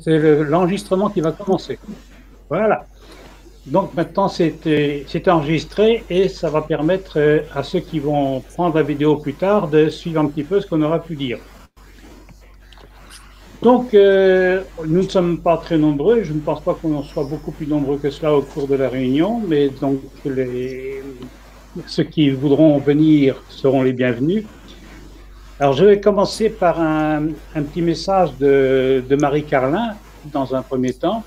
c'est l'enregistrement qui va commencer. Voilà. Donc maintenant, c'est enregistré et ça va permettre à ceux qui vont prendre la vidéo plus tard de suivre un petit peu ce qu'on aura pu dire. Donc, nous ne sommes pas très nombreux. Je ne pense pas qu'on soit beaucoup plus nombreux que cela au cours de la réunion, mais donc ceux qui voudront venir seront les bienvenus. Alors, je vais commencer par un petit message de Marie Carlin, dans un premier temps.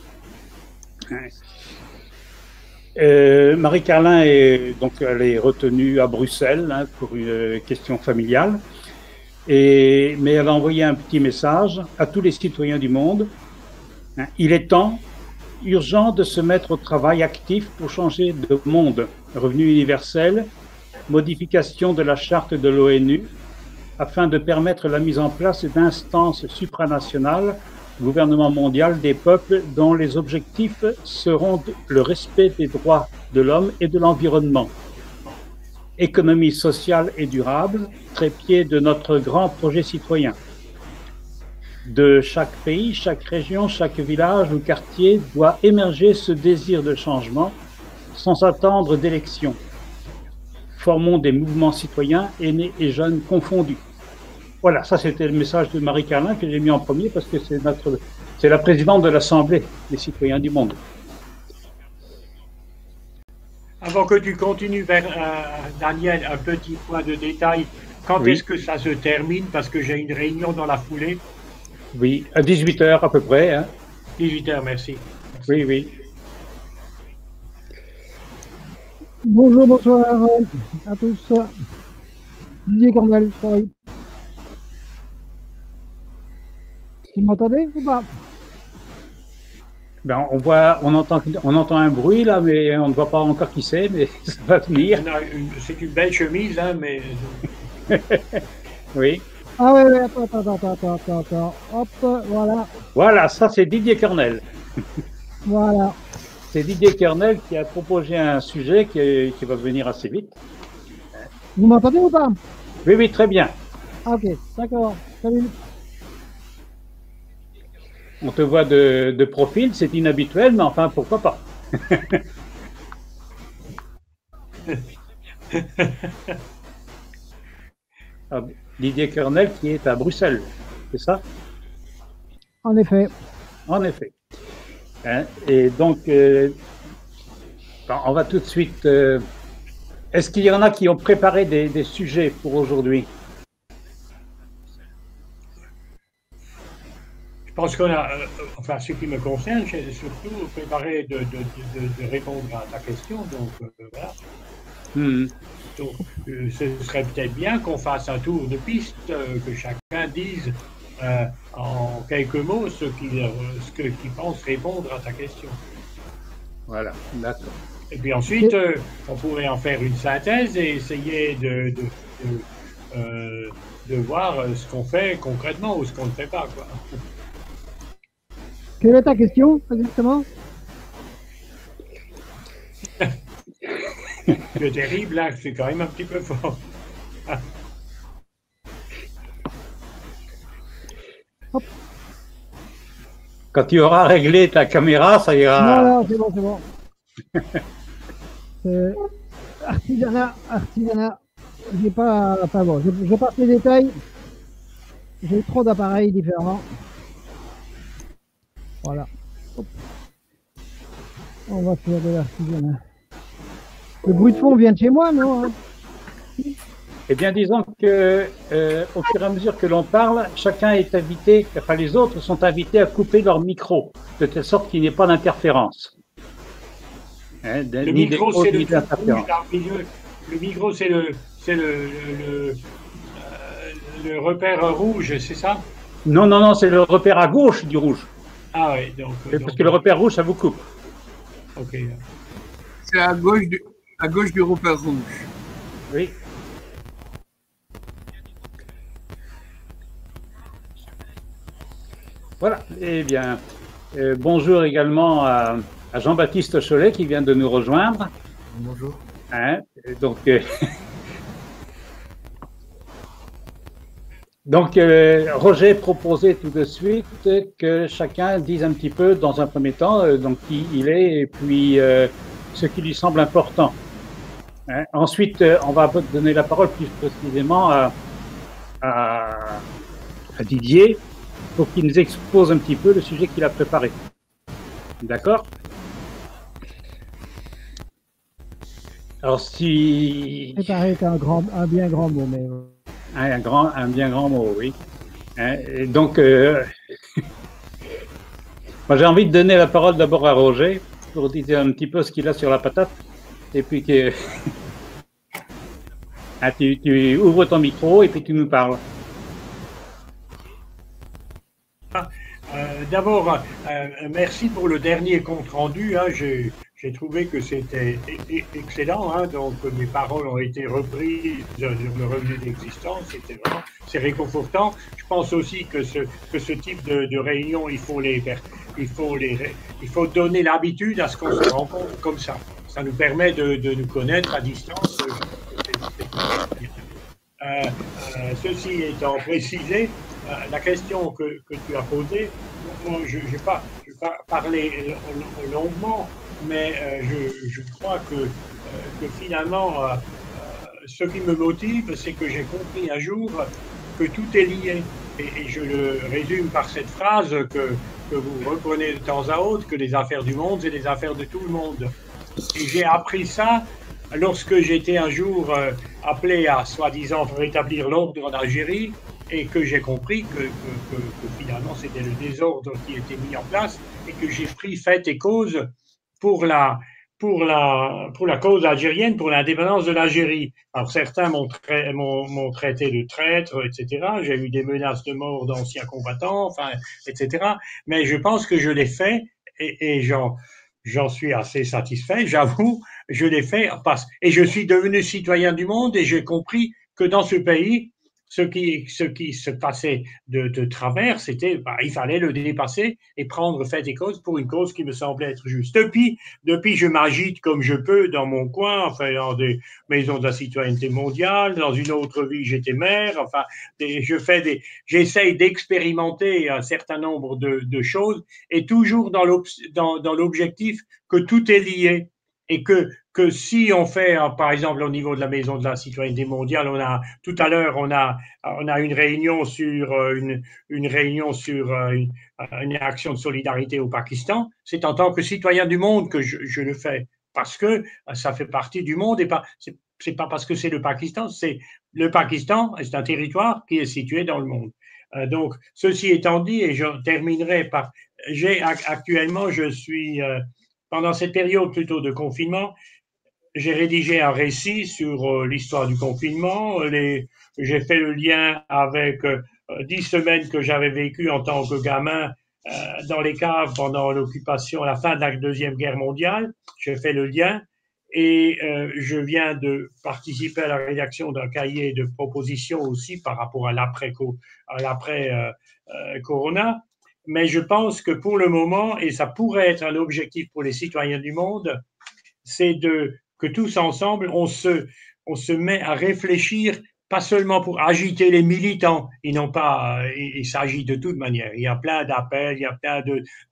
Marie Carlin elle est retenue à Bruxelles pour une question familiale, mais elle a envoyé un petit message à tous les citoyens du monde. Il est temps, urgent, de se mettre au travail actif pour changer de monde. Revenu universel, modification de la charte de l'ONU, afin de permettre la mise en place d'instances supranationales, gouvernement mondial des peuples dont les objectifs seront le respect des droits de l'homme et de l'environnement. Économie sociale et durable, trépied de notre grand projet citoyen. De chaque pays, chaque région, chaque village ou quartier doit émerger ce désir de changement sans attendre d'élections. Formons des mouvements citoyens, aînés et jeunes confondus. Voilà, ça c'était le message de Marie Carlin que j'ai mis en premier parce que c'est la présidente de l'Assemblée des citoyens du monde. Avant que tu continues, Daniel, un petit point de détail. Quand est-ce que ça se termine? Parce que j'ai une réunion dans la foulée. Oui, à 18h à peu près. Hein. 18h, merci. Oui, oui. Bonjour, bonsoir à tous. Didier Cornel, Paris. Vous m'entendez ou pas? Ben, on entend un bruit là, mais on ne voit pas encore qui c'est, mais ça va venir. C'est une belle chemise, hein, mais. Oui. Ah oui, attends. Hop, voilà. Voilà, ça c'est Didier Cornel. Voilà. C'est Didier Cornel qui a proposé un sujet qui va venir assez vite. Vous m'entendez ou pas? Oui, oui, très bien. Ok, d'accord. Salut. On te voit de profil, c'est inhabituel, mais enfin, pourquoi pas. Didier Cornel qui est à Bruxelles, c'est ça? En effet. En effet. Et donc, on va tout de suite... Est-ce qu'il y en a qui ont préparé des sujets pour aujourd'hui? Je pense qu'on a, enfin, ce qui me concerne, j'ai surtout préparé de répondre à ta question. Donc, voilà. Donc, ce serait peut-être bien qu'on fasse un tour de piste, que chacun dise en quelques mots ce qu'il pense répondre à ta question. Voilà, d'accord. Et puis ensuite, on pourrait en faire une synthèse et essayer de voir ce qu'on fait concrètement ou ce qu'on ne fait pas, quoi. Quelle est ta question, exactement? C'est terrible, là, c'est quand même un petit peu fort. Hop. Quand tu auras réglé ta caméra, ça ira. Non, c'est bon. Artisanat. J'ai pas. Enfin bon, je passe les détails. J'ai trop d'appareils différents. Voilà. Hop. On va faire de l'artisanat. Le bruit de fond vient de chez moi, non hein? Eh bien, disons que au fur et à mesure que l'on parle, chacun est invité, enfin les autres sont invités à couper leur micro, de telle sorte qu'il n'y ait pas d'interférence. Hein, le micro, c'est le micro, c'est le repère rouge, c'est ça? Non, c'est le repère à gauche du rouge. Ah oui, donc. Parce que le repère rouge, ça vous coupe. Ok. C'est à gauche du repère rouge. Oui. Voilà. Eh bien, bonjour également à Jean-Baptiste Cholet qui vient de nous rejoindre. Bonjour. Hein, donc, Donc, Roger proposait tout de suite que chacun dise un petit peu, dans un premier temps, donc qui il est et puis ce qui lui semble important. Hein? Ensuite, on va donner la parole plus précisément à Didier pour qu'il nous expose un petit peu le sujet qu'il a préparé. D'accord? Alors, si... Préparer est un bien grand mot, mais... Un bien grand mot, oui. Et donc, moi j'ai envie de donner la parole d'abord à Roger pour dire un petit peu ce qu'il a sur la patate. Et puis que tu ouvres ton micro et puis tu nous parles. D'abord, merci pour le dernier compte rendu. Hein, j'ai trouvé que c'était excellent. Hein, donc mes paroles ont été reprises sur le revenu d'existence. C'était vraiment, c'est réconfortant. Je pense aussi que ce type de réunion, il faut donner l'habitude à ce qu'on se rencontre comme ça. Ça nous permet de nous connaître à distance. Ceci étant précisé, la question que tu as posée, moi, je ne vais pas parler longuement, mais je crois que finalement, ce qui me motive, c'est que j'ai compris un jour que tout est lié. Et je le résume par cette phrase que vous reprenez de temps à autre, que les affaires du monde, c'est les affaires de tout le monde. Et j'ai appris ça lorsque j'étais un jour appelé à, soi-disant, rétablir l'ordre en Algérie, et que j'ai compris que finalement c'était le désordre qui était mis en place, et que j'ai pris fait et cause pour la cause algérienne, pour l'indépendance de l'Algérie. Alors certains m'ont traité de traître, etc. J'ai eu des menaces de mort d'anciens combattants, enfin, etc. Mais je pense que je l'ai fait, et j'en suis assez satisfait, j'avoue, je l'ai fait, et je suis devenu citoyen du monde, et j'ai compris que dans ce pays, ce qui se passait de travers, c'était, il fallait le dépasser et prendre fait et cause pour une cause qui me semblait être juste. Depuis, je m'agite comme je peux dans mon coin, enfin, dans des maisons de la citoyenneté mondiale. Dans une autre vie, j'étais maire. Enfin, j'essaye d'expérimenter un certain nombre de choses, et toujours dans l'objectif que tout est lié, et que si on fait, par exemple, au niveau de la Maison de la Citoyenneté mondiale, tout à l'heure, on a une réunion sur une action de solidarité au Pakistan. C'est en tant que citoyen du monde que je le fais, parce que ça fait partie du monde, et c'est pas parce que c'est le Pakistan. C'est un territoire qui est situé dans le monde. Donc, ceci étant dit, et je terminerai par, actuellement, je suis pendant cette période plutôt de confinement, j'ai rédigé un récit sur l'histoire du confinement. J'ai fait le lien avec 10 semaines que j'avais vécues en tant que gamin dans les caves pendant l'occupation, à la fin de la Deuxième Guerre mondiale. J'ai fait le lien, et je viens de participer à la rédaction d'un cahier de propositions aussi par rapport à l'après-Corona. Mais je pense que pour le moment, et ça pourrait être un objectif pour les citoyens du monde, c'est que tous ensemble, on se met à réfléchir, pas seulement pour agiter les militants, il s'agit de toute manière. Il y a plein d'appels, il y a plein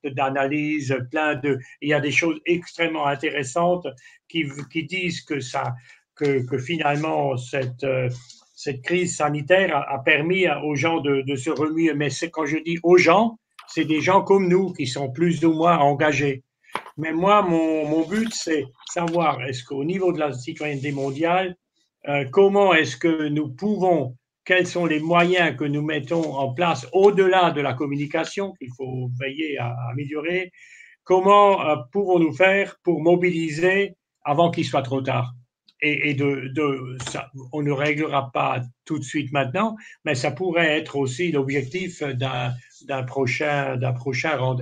d'analyses, il y a des choses extrêmement intéressantes qui disent que finalement cette crise sanitaire a permis aux gens de se remuer. Mais quand je dis aux gens, c'est des gens comme nous qui sont plus ou moins engagés. Mais moi, mon but, c'est savoir, est-ce qu'au niveau de la citoyenneté mondiale, comment est-ce que nous pouvons, quels sont les moyens que nous mettons en place au-delà de la communication qu'il faut veiller à améliorer, comment pouvons-nous faire pour mobiliser avant qu'il soit trop tard? Et ça, on ne réglera pas tout de suite maintenant, mais ça pourrait être aussi l'objectif d'un prochain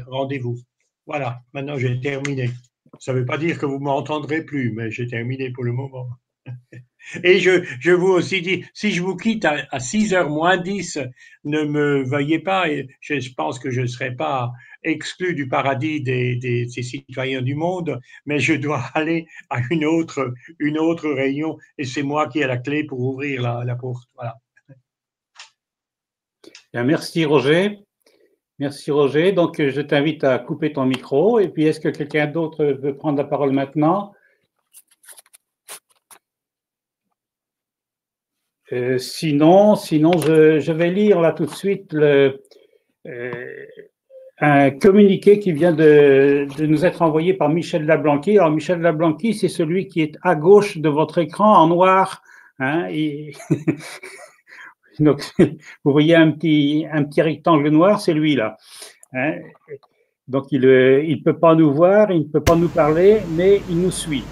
rendez-vous. Voilà, maintenant j'ai terminé. Ça ne veut pas dire que vous ne m'entendrez plus, mais j'ai terminé pour le moment. Et je vous aussi dis, si je vous quitte à 6h moins 10, ne me veuillez pas, et je pense que je ne serai pas exclu du paradis des citoyens du monde, mais je dois aller à une autre réunion, et c'est moi qui ai la clé pour ouvrir la porte. Voilà. Bien, merci Roger. Merci Roger. Donc je t'invite à couper ton micro. Et puis est-ce que quelqu'un d'autre veut prendre la parole maintenant? Sinon, je vais lire là tout de suite un communiqué qui vient de nous être envoyé par Michel Lablanqui. Alors Michel Lablanqui, c'est celui qui est à gauche de votre écran en noir. Hein, donc, vous voyez un petit rectangle noir, c'est lui là. Hein. Donc il ne peut pas nous voir, il ne peut pas nous parler, mais il nous suit.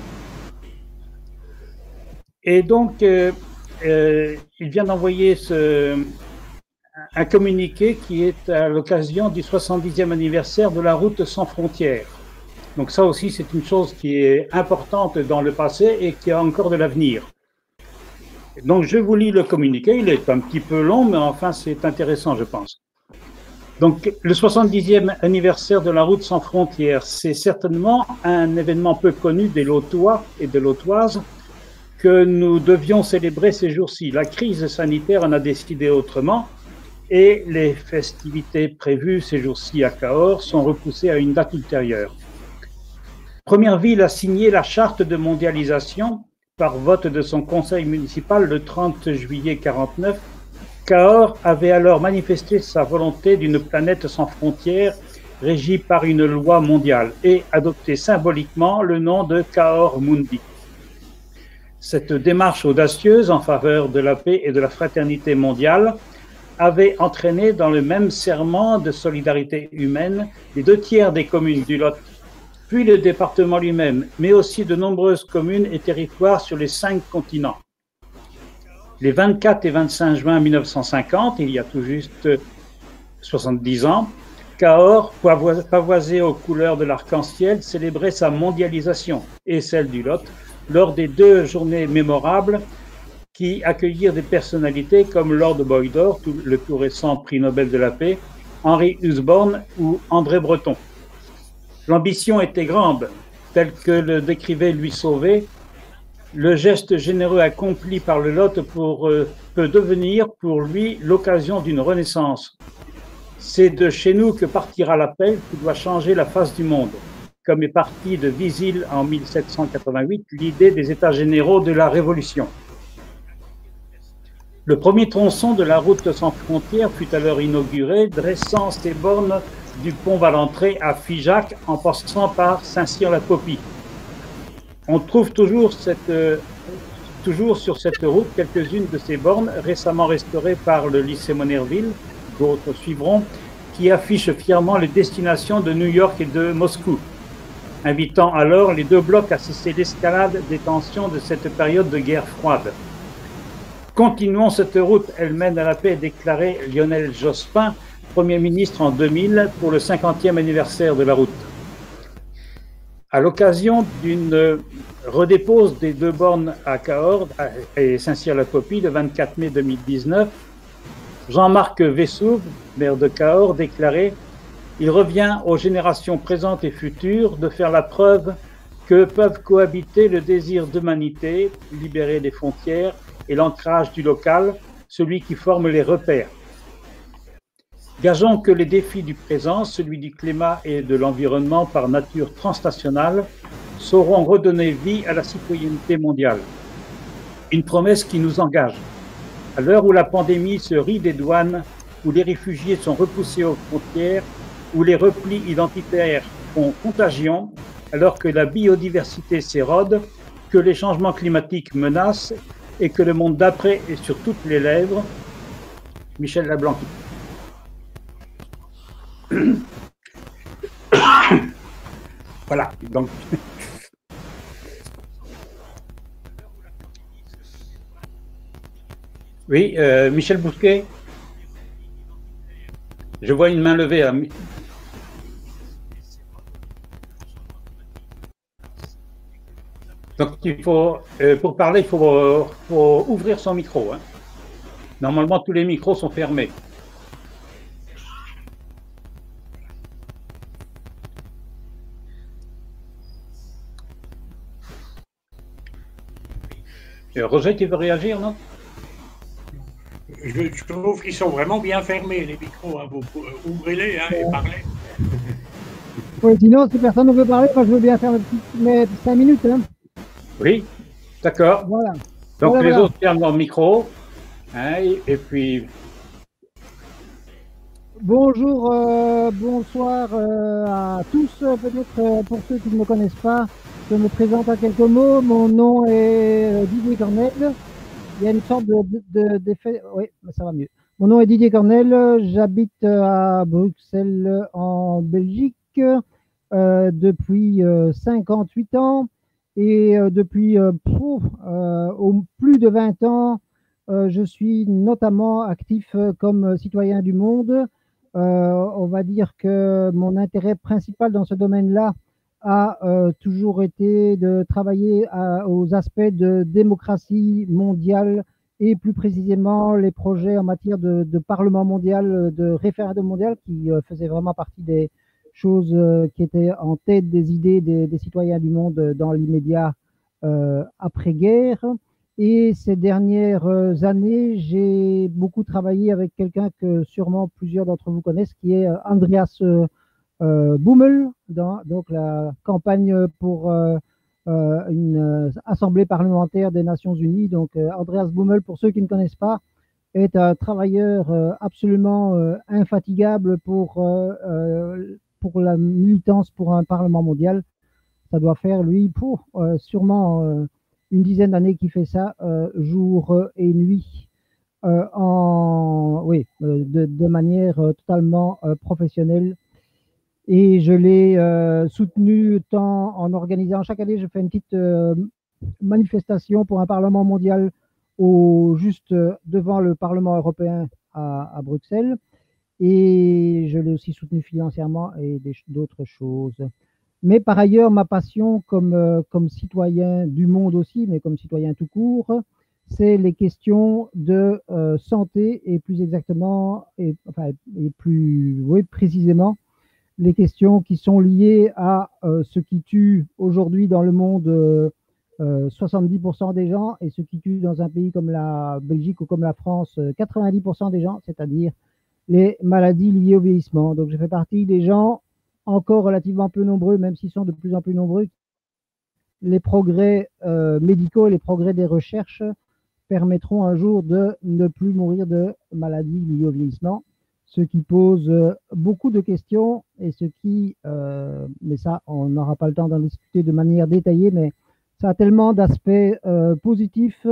Et donc, il vient d'envoyer un communiqué qui est à l'occasion du 70e anniversaire de la route sans frontières. Donc ça aussi, c'est une chose qui est importante dans le passé et qui a encore de l'avenir. Donc je vous lis le communiqué, il est un petit peu long, mais enfin c'est intéressant, je pense. Donc le 70e anniversaire de la route sans frontières, c'est certainement un événement peu connu des Lotois et des Lotoises que nous devions célébrer ces jours-ci. La crise sanitaire en a décidé autrement et les festivités prévues ces jours-ci à Cahors sont repoussées à une date ultérieure. Première ville à signer la charte de mondialisation par vote de son conseil municipal le 30 juillet 1949, Cahors avait alors manifesté sa volonté d'une planète sans frontières régie par une loi mondiale et adopté symboliquement le nom de Cahors Mundi. Cette démarche audacieuse en faveur de la paix et de la fraternité mondiale avait entraîné dans le même serment de solidarité humaine les 2/3 des communes du Lot, puis le département lui-même, mais aussi de nombreuses communes et territoires sur les 5 continents. Les 24 et 25 juin 1950, il y a tout juste 70 ans, Cahors, pavoisé aux couleurs de l'arc-en-ciel, célébrait sa mondialisation et celle du Lot lors des 2 journées mémorables qui accueillirent des personnalités comme Lord Boydor, le tout récent prix Nobel de la paix, Henry Husborn ou André Breton. L'ambition était grande, tel que le décrivait Louis Sauvé. Le geste généreux accompli par le Lot peut devenir pour lui l'occasion d'une renaissance. C'est de chez nous que partira l'appel qui doit changer la face du monde. Comme est partie de Visil en 1788 l'idée des États généraux de la Révolution. Le premier tronçon de la route sans frontières fut alors inauguré, dressant ses bornes du pont Valentré à Figeac en passant par Saint-Cyr-la-Popie. On trouve toujours sur cette route quelques-unes de ces bornes récemment restaurées par le lycée Monnerville, d'autres suivront, qui affichent fièrement les destinations de New York et de Moscou, invitant alors les 2 blocs à cesser l'escalade des tensions de cette période de guerre froide. Continuons cette route, elle mène à la paix, déclarait Lionel Jospin, Premier ministre en 2000 pour le 50e anniversaire de la route. À l'occasion d'une redépose des 2 bornes à Cahors et Saint-Cyr-la-Popie le 24 mai 2019, Jean-Marc Vessouve, maire de Cahors, déclarait « Il revient aux générations présentes et futures de faire la preuve que peuvent cohabiter le désir d'humanité, libéré des frontières, et l'ancrage du local, celui qui forme les repères. Gageons que les défis du présent, celui du climat et de l'environnement par nature transnationale, sauront redonner vie à la citoyenneté mondiale. Une promesse qui nous engage. À l'heure où la pandémie se rit des douanes, où les réfugiés sont repoussés aux frontières, où les replis identitaires font contagion, alors que la biodiversité s'érode, que les changements climatiques menacent et que le monde d'après est sur toutes les lèvres, Michel Lablanqui. Voilà, donc. Oui, Michel Bousquet. Je vois une main levée. Donc, il faut, pour parler, il faut ouvrir son micro. Hein. Normalement, tous les micros sont fermés. Roger, tu veux réagir, non? je trouve qu'ils sont vraiment bien fermés, les micros. Hein. Vous ouvrez-les et parlez. Oui, sinon, si personne ne veut parler, moi, je veux bien faire mes 5 minutes. Hein. Oui, d'accord. Voilà. Donc voilà, les voilà. autres ferment leur micro. Hein, et puis. Bonjour, bonsoir à tous. Peut-être pour ceux qui ne me connaissent pas, je me présente en quelques mots. Mon nom est Didier Cornel. Il y a une sorte d'effet. Oui, ça va mieux. Mon nom est Didier Cornel. J'habite à Bruxelles, en Belgique, depuis 58 ans. Et depuis plus de 20 ans, je suis notamment actif comme citoyen du monde. On va dire que mon intérêt principal dans ce domaine-là a toujours été de travailler aux aspects de démocratie mondiale et plus précisément les projets en matière de parlement mondial, de référendum mondial qui faisaient vraiment partie des choses qui étaient en tête des idées des citoyens du monde dans l'immédiat après-guerre. Et ces dernières années, j'ai beaucoup travaillé avec quelqu'un que sûrement plusieurs d'entre vous connaissent, qui est Andreas Bummel, dans donc la campagne pour une assemblée parlementaire des Nations Unies. Donc Andreas Bummel, pour ceux qui ne connaissent pas, est un travailleur absolument infatigable pour la militance pour un Parlement mondial. Ça doit faire, lui, pour sûrement une dizaine d'années qu'il fait ça, jour et nuit, de manière totalement professionnelle. Et je l'ai soutenu tant en organisant, chaque année, je fais une petite manifestation pour un Parlement mondial juste devant le Parlement européen à Bruxelles. Et je l'ai aussi soutenu financièrement et d'autres choses. Mais par ailleurs, ma passion comme citoyen du monde aussi, mais comme citoyen tout court, c'est les questions de santé et plus exactement, et plus précisément, les questions qui sont liées à ce qui tue aujourd'hui dans le monde 70% des gens et ce qui tue dans un pays comme la Belgique ou comme la France 90% des gens, c'est-à-dire les maladies liées au vieillissement. Donc je fais partie des gens encore relativement peu nombreux, même s'ils sont de plus en plus nombreux. Les progrès médicaux, les progrès des recherches permettront un jour de ne plus mourir de maladies liées au vieillissement, ce qui pose beaucoup de questions et ce qui, mais ça, on n'aura pas le temps d'en discuter de manière détaillée, mais ça a tellement d'aspects positifs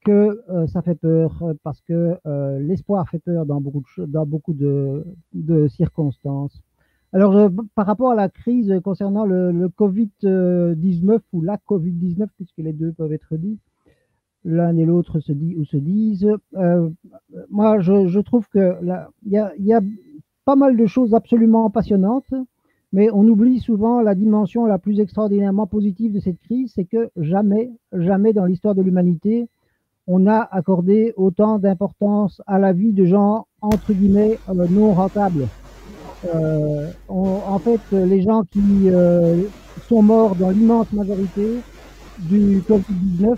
que ça fait peur, parce que l'espoir fait peur dans beaucoup de circonstances. Alors, par rapport à la crise concernant le Covid-19 ou la Covid-19, puisque les deux peuvent être dits, l'un et l'autre se disent, moi, je trouve que il y a pas mal de choses absolument passionnantes, mais on oublie souvent la dimension la plus extraordinairement positive de cette crise, c'est que jamais, jamais dans l'histoire de l'humanité, on a accordé autant d'importance à la vie de gens, entre guillemets, non rentables. En fait, les gens qui sont morts dans l'immense majorité du Covid-19,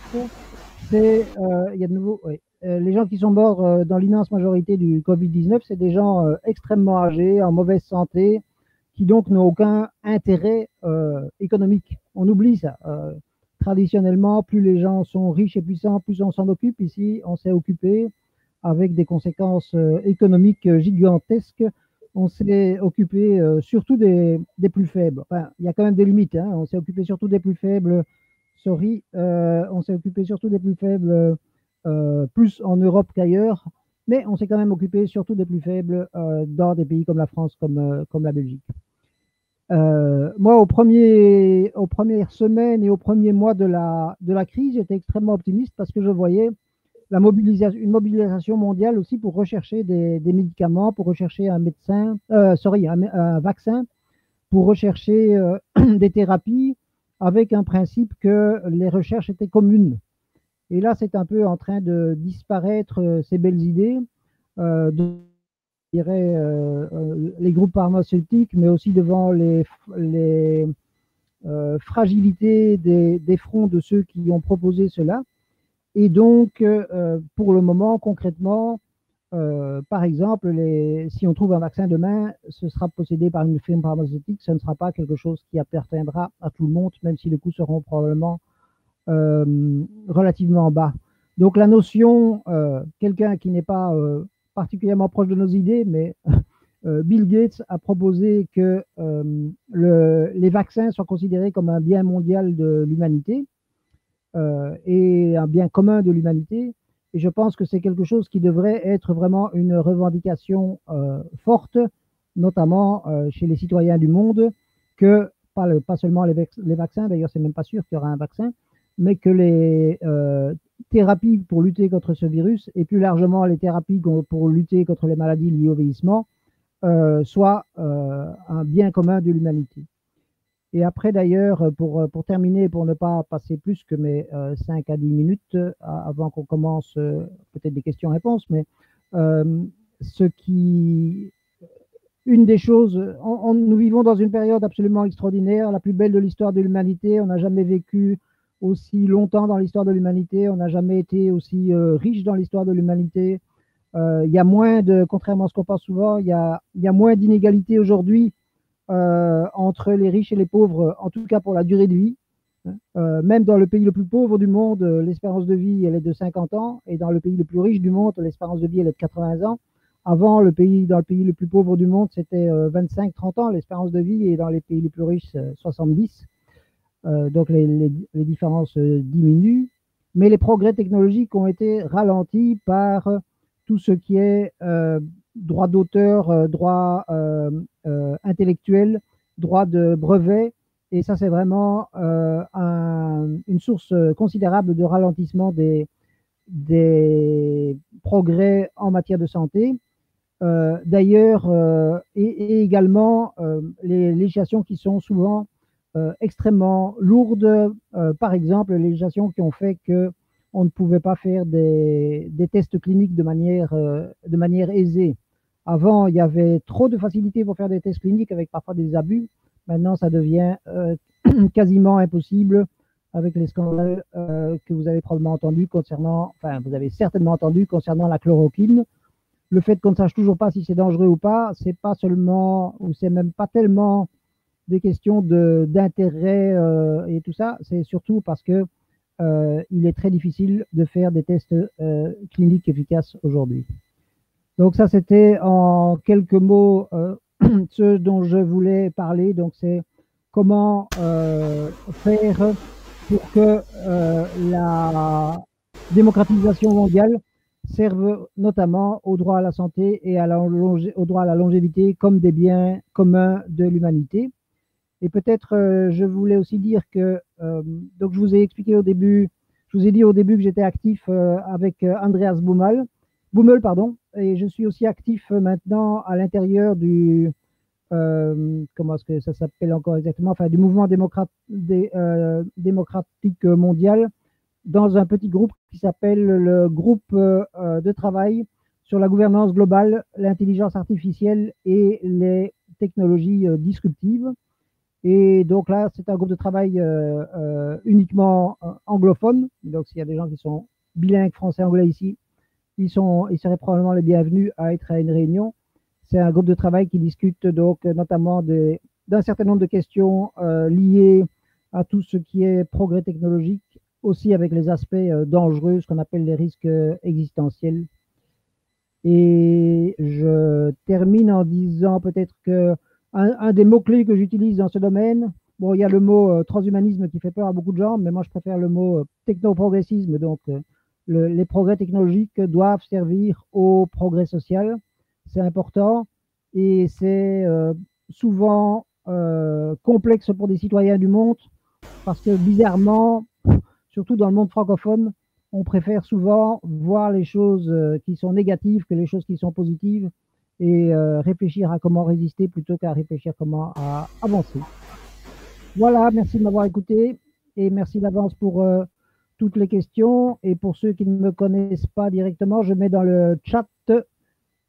c'est, il y a de nouveau, oui. Les gens qui sont morts dans l'immense majorité du Covid-19, c'est des gens extrêmement âgés, en mauvaise santé, qui donc n'ont aucun intérêt économique. On oublie ça. Traditionnellement, plus les gens sont riches et puissants, plus on s'en occupe. Ici, on s'est occupé avec des conséquences économiques gigantesques. On s'est occupé surtout des plus faibles. Enfin, il y a quand même des limites. Hein. On s'est occupé surtout des plus faibles. On s'est occupé surtout des plus faibles, plus en Europe qu'ailleurs. Mais on s'est quand même occupé surtout des plus faibles dans des pays comme la France, comme la Belgique. Moi, aux premières semaines et aux premiers mois de la crise, j'étais extrêmement optimiste parce que je voyais une mobilisation mondiale aussi pour rechercher des médicaments, pour rechercher un vaccin, pour rechercher des thérapies avec un principe que les recherches étaient communes. Et là, c'est un peu en train de disparaître ces belles idées les groupes pharmaceutiques, mais aussi devant les fragilités des fronts de ceux qui ont proposé cela. Et donc, pour le moment, concrètement, par exemple, si on trouve un vaccin demain, ce sera possédé par une firme pharmaceutique, ce ne sera pas quelque chose qui appartiendra à tout le monde, même si les coûts seront probablement relativement bas. Donc la notion, quelqu'un qui n'est pas particulièrement proche de nos idées, mais Bill Gates a proposé que les vaccins soient considérés comme un bien mondial de l'humanité et un bien commun de l'humanité. Et je pense que c'est quelque chose qui devrait être vraiment une revendication forte, notamment chez les citoyens du monde, que pas seulement les vaccins, d'ailleurs c'est même pas sûr qu'il y aura un vaccin, mais que les thérapies pour lutter contre ce virus et plus largement les thérapies pour lutter contre les maladies liées au vieillissement soient un bien commun de l'humanité. Et après, d'ailleurs, pour terminer, pour ne pas passer plus que mes 5 à 10 minutes avant qu'on commence peut-être des questions-réponses, mais une des choses, nous vivons dans une période absolument extraordinaire, la plus belle de l'histoire de l'humanité. On n'a jamais vécu aussi longtemps dans l'histoire de l'humanité, on n'a jamais été aussi riche dans l'histoire de l'humanité. Il y a moins contrairement à ce qu'on pense souvent, il y a moins d'inégalités aujourd'hui entre les riches et les pauvres, en tout cas pour la durée de vie. Même dans le pays le plus pauvre du monde, l'espérance de vie, elle est de 50 ans, et dans le pays le plus riche du monde, l'espérance de vie, elle est de 80 ans. Avant, dans le pays le plus pauvre du monde, c'était 25-30 ans, l'espérance de vie, et dans les pays les plus riches, 70. Donc les différences diminuent. Mais les progrès technologiques ont été ralentis par tout ce qui est droit d'auteur, droit intellectuel, droit de brevet. Et ça, c'est vraiment une source considérable de ralentissement des progrès en matière de santé. D'ailleurs, et également les législations qui sont souvent extrêmement lourdes. Par exemple, les législations qui ont fait qu'on ne pouvait pas faire des tests cliniques de manière aisée. Avant, il y avait trop de facilité pour faire des tests cliniques avec parfois des abus. Maintenant, ça devient quasiment impossible avec les scandales que vous avez probablement entendus vous avez certainement entendu concernant la chloroquine. Le fait qu'on ne sache toujours pas si c'est dangereux ou pas, c'est pas seulement, ou c'est même pas tellement des questions d'intérêt et tout ça, c'est surtout parce que il est très difficile de faire des tests cliniques efficaces aujourd'hui. Donc ça, c'était en quelques mots ce dont je voulais parler. Donc c'est comment faire pour que la démocratisation mondiale serve notamment au droit à la santé et au droit à la longévité comme des biens communs de l'humanité. Et peut-être je voulais aussi dire que, donc je vous ai expliqué au début, je vous ai dit au début que j'étais actif avec Andreas Bummel, et je suis aussi actif maintenant à l'intérieur du, comment est-ce que ça s'appelle encore exactement, enfin du mouvement démocratique mondial, dans un petit groupe qui s'appelle le groupe de travail sur la gouvernance globale, l'intelligence artificielle et les technologies disruptives. Et donc là, c'est un groupe de travail uniquement anglophone. Donc s'il y a des gens qui sont bilingues français-anglais ici, ils seraient probablement les bienvenus à être à une réunion. C'est un groupe de travail qui discute donc notamment d'un certain nombre de questions liées à tout ce qui est progrès technologique, aussi avec les aspects dangereux, ce qu'on appelle les risques existentiels. Et je termine en disant peut-être que un des mots-clés que j'utilise dans ce domaine, bon, il y a le mot transhumanisme qui fait peur à beaucoup de gens, mais moi je préfère le mot technoprogressisme. Donc les progrès technologiques doivent servir au progrès social, c'est important, et c'est souvent complexe pour des citoyens du monde, parce que bizarrement, surtout dans le monde francophone, on préfère souvent voir les choses qui sont négatives que les choses qui sont positives, et réfléchir à comment résister plutôt qu'à réfléchir comment à avancer. Voilà, merci de m'avoir écouté, et merci d'avance pour toutes les questions. Et pour ceux qui ne me connaissent pas directement, je mets dans le chat, mais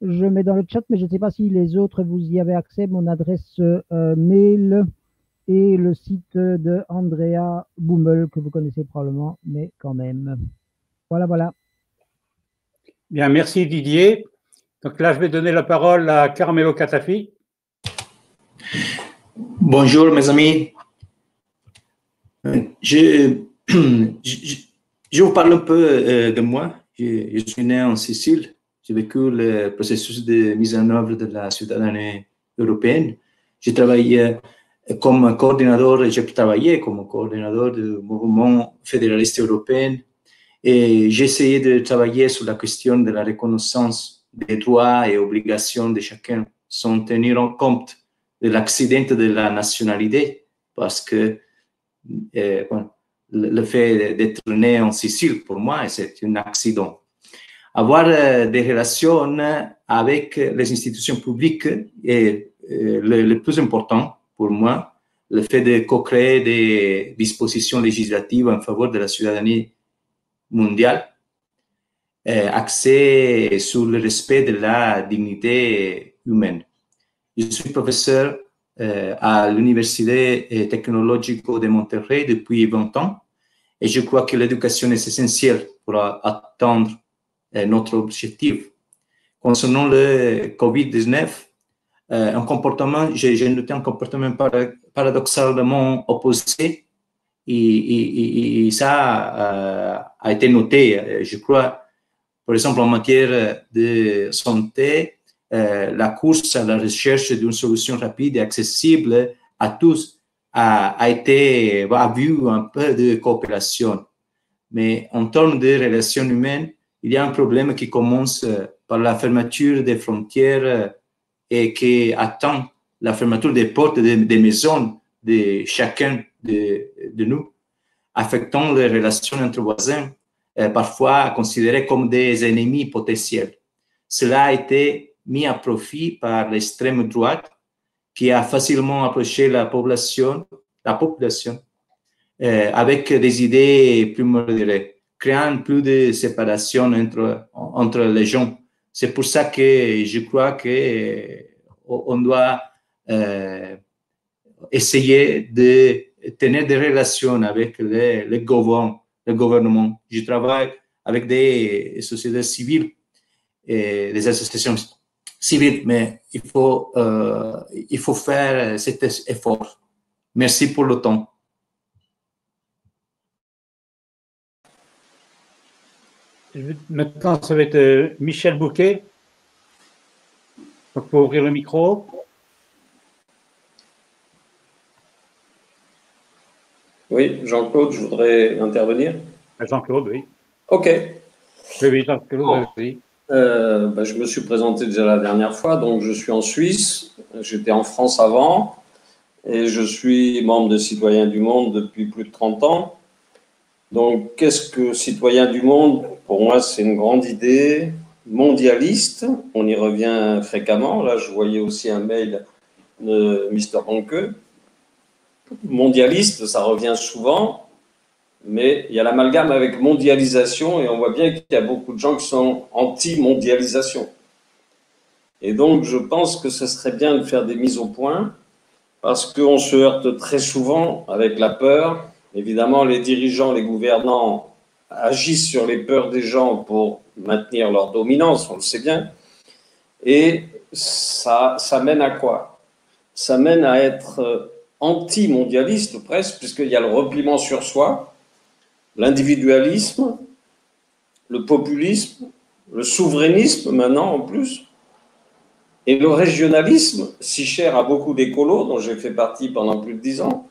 je ne sais pas si les autres, vous y avez accès, mon adresse mail et le site de Andrea Bummel, que vous connaissez probablement, mais quand même. Voilà. Bien, merci Didier. Donc là, je vais donner la parole à Carmelo Catafi. Bonjour mes amis. Je vous parle un peu de moi. Je suis né en Sicile. J'ai vécu le processus de mise en œuvre de la citoyenneté européenne. J'ai travaillé comme coordinateur du mouvement fédéraliste européen et j'ai essayé de travailler sur la question de la reconnaissance des droits et obligations de chacun sans tenir en compte de l'accident de la nationalité, parce que le fait d'être né en Sicile, pour moi, c'est un accident. Avoir des relations avec les institutions publiques est le plus important pour moi. Le fait de co-créer des dispositions législatives en faveur de la citoyenneté mondiale, axé sur le respect de la dignité humaine. Je suis professeur à l'Université technologique de Monterrey depuis 20 ans et je crois que l'éducation est essentielle pour atteindre notre objectif. Concernant le COVID-19, j'ai noté un comportement paradoxalement opposé et ça a été noté, je crois, par exemple en matière de santé, la course à la recherche d'une solution rapide et accessible à tous a vu un peu de coopération. Mais en termes de relations humaines, il y a un problème qui commence par la fermeture des frontières et qui attend la fermeture des portes des maisons de chacun de nous, affectant les relations entre voisins, parfois considérés comme des ennemis potentiels. Cela a été mis à profit par l'extrême droite qui a facilement approché la population avec des idées plus modérées, créant plus de séparation entre les gens. C'est pour ça que je crois qu'on doit essayer de tenir des relations avec le gouvernement. Je travaille avec des sociétés civiles et des associations civiles, mais il faut faire cet effort. Merci pour le temps. Maintenant, ça va être Michel Bouquet. Donc, pour ouvrir le micro. Oui, Jean-Claude, je voudrais intervenir. Jean-Claude, oui. OK. Oui, Jean-Claude, oui. Je me suis présenté déjà la dernière fois, donc je suis en Suisse. J'étais en France avant et je suis membre de Citoyens du Monde depuis plus de 30 ans. Donc, qu'est-ce que Citoyens du Monde? Pour moi, c'est une grande idée mondialiste. On y revient fréquemment. Là, je voyais aussi un mail de Mr. Bonke. Mondialiste, ça revient souvent, mais il y a l'amalgame avec mondialisation et on voit bien qu'il y a beaucoup de gens qui sont anti-mondialisation. Et donc, je pense que ce serait bien de faire des mises au point parce qu'on se heurte très souvent avec la peur. Évidemment, les dirigeants, les gouvernants agissent sur les peurs des gens pour maintenir leur dominance, on le sait bien. Et ça mène à quoi? Ça mène à être anti-mondialiste presque, puisqu'il y a le repliement sur soi, l'individualisme, le populisme, le souverainisme maintenant en plus, et le régionalisme, si cher à beaucoup d'écolos, dont j'ai fait partie pendant plus de 10 ans.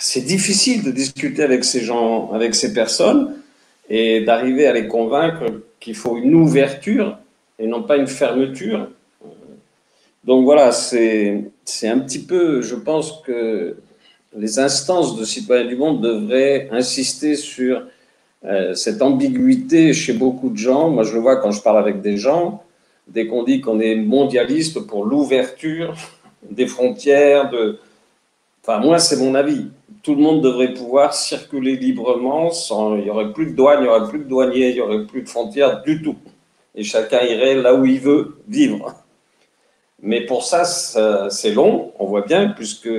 C'est difficile de discuter avec ces gens, avec ces personnes, et d'arriver à les convaincre qu'il faut une ouverture et non pas une fermeture. Donc voilà, c'est un petit peu, je pense que les instances de Citoyens du Monde devraient insister sur cette ambiguïté chez beaucoup de gens. Moi, je le vois quand je parle avec des gens, dès qu'on dit qu'on est mondialiste pour l'ouverture des frontières, enfin, moi, c'est mon avis. Tout le monde devrait pouvoir circuler librement, il n'y aurait plus de douane, il n'y aurait plus de douaniers, il n'y aurait plus de frontières du tout. Et chacun irait là où il veut vivre. Mais pour ça, c'est long, on voit bien, puisque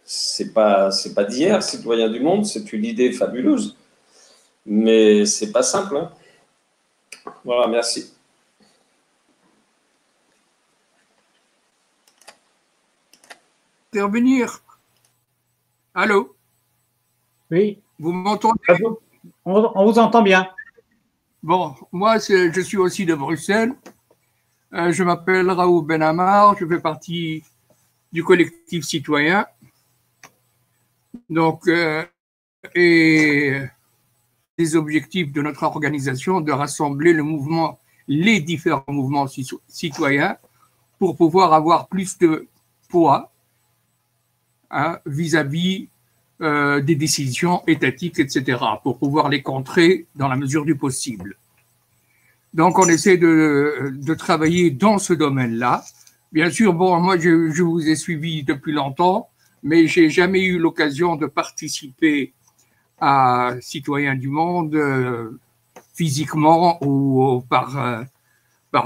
c'est pas d'hier, Citoyens du Monde, c'est une idée fabuleuse. Mais c'est pas simple. Hein. Voilà, merci. intervenir. Allô? Oui. Vous m'entendez? On vous entend bien. Bon, moi, je suis aussi de Bruxelles. Je m'appelle Raoul Benamar. Je fais partie du collectif citoyen. Donc, et les objectifs de notre organisation de rassembler les différents mouvements citoyens pour pouvoir avoir plus de poids vis-à-vis des décisions étatiques, etc., pour pouvoir les contrer dans la mesure du possible. Donc, on essaie de travailler dans ce domaine-là. Bien sûr, bon, moi, je vous ai suivi depuis longtemps, mais j'ai jamais eu l'occasion de participer à Citoyens du Monde physiquement ou par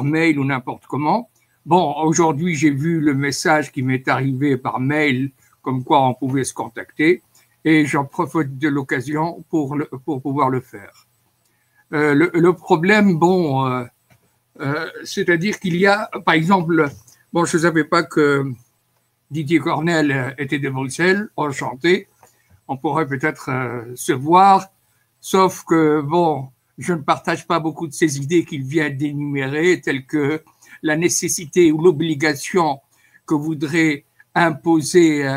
mail ou n'importe comment. Bon, aujourd'hui, j'ai vu le message qui m'est arrivé par mail comme quoi on pouvait se contacter et j'en profite de l'occasion pour pouvoir le faire. Le problème, bon, c'est-à-dire qu'il y a, par exemple, bon, je ne savais pas que Didier Cornel était de Bruxelles, enchanté. On pourrait peut-être se voir, sauf que, bon, je ne partage pas beaucoup de ces idées qu'il vient d'énumérer, telles que la nécessité ou l'obligation que voudrait imposer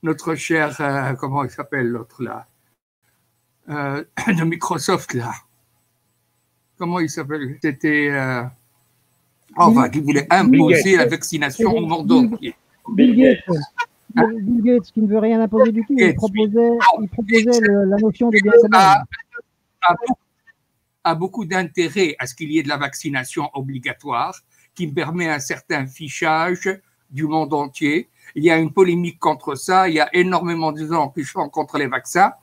notre cher, comment il s'appelle l'autre là, de Microsoft là. Comment il s'appelle? C'était, enfin, qui voulait imposer la vaccination au monde entier. Bill Gates, qui ne veut rien imposer du tout, il proposait la notion de bien commun. A beaucoup d'intérêt à ce qu'il y ait de la vaccination obligatoire, qui permet un certain fichage du monde entier. Il y a une polémique contre ça, il y a énormément de gens qui sont contre les vaccins,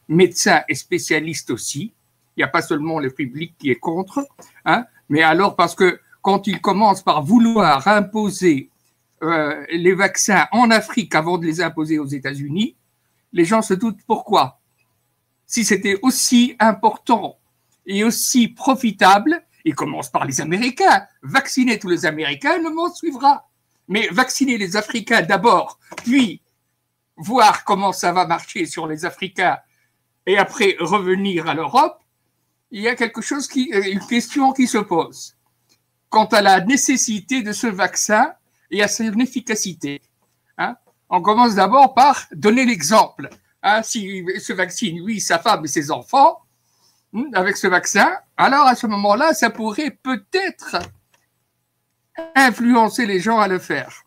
médecins et spécialistes aussi. Il n'y a pas seulement le public qui est contre, mais alors parce que quand ils commencent par vouloir imposer les vaccins en Afrique avant de les imposer aux États-Unis, les gens se doutent pourquoi. Si c'était aussi important et aussi profitable, ils commencent par les Américains. Vacciner tous les Américains, le monde suivra. Mais vacciner les Africains d'abord, puis voir comment ça va marcher sur les Africains et après revenir à l'Europe, il y a une question qui se pose quant à la nécessité de ce vaccin et à son efficacité. On commence d'abord par donner l'exemple. S'il se vaccine, lui, sa femme et ses enfants, avec ce vaccin, alors à ce moment-là, ça pourrait peut-être influencer les gens à le faire.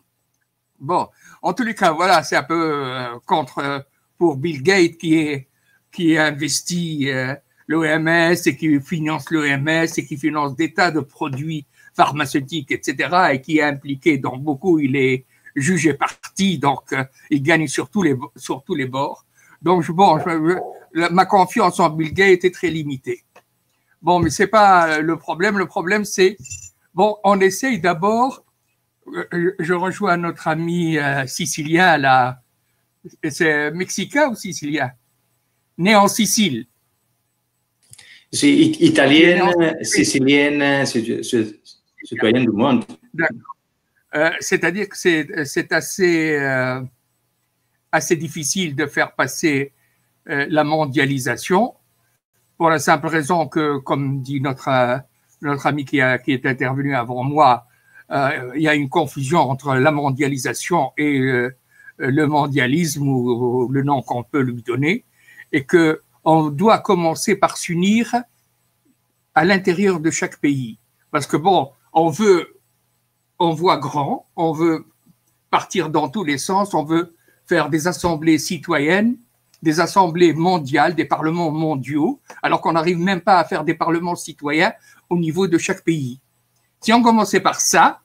Bon, en tous les cas, voilà, c'est un peu contre pour Bill Gates qui investit l'OMS et qui finance l'OMS et qui finance des tas de produits pharmaceutiques, etc., et qui est impliqué dans beaucoup, il est jugé parti, donc il gagne sur tous les bords. Donc, bon, ma confiance en Bill Gates est très limitée. Bon, mais c'est pas le problème. Le problème, c'est, bon, on essaye d'abord, je rejoins notre ami sicilien, là, c'est mexicain ou sicilien? Né en Sicile. C'est italienne, sicilienne, citoyenne du monde. D'accord. C'est-à-dire que c'est assez difficile de faire passer la mondialisation pour la simple raison que, comme dit notre ami qui est intervenu avant moi, il y a une confusion entre la mondialisation et le mondialisme ou le nom qu'on peut lui donner, et qu'on doit commencer par s'unir à l'intérieur de chaque pays. Parce que bon, on voit grand, on veut partir dans tous les sens, on veut faire des assemblées citoyennes, des assemblées mondiales, des parlements mondiaux, alors qu'on n'arrive même pas à faire des parlements citoyens au niveau de chaque pays. Si on commençait par ça,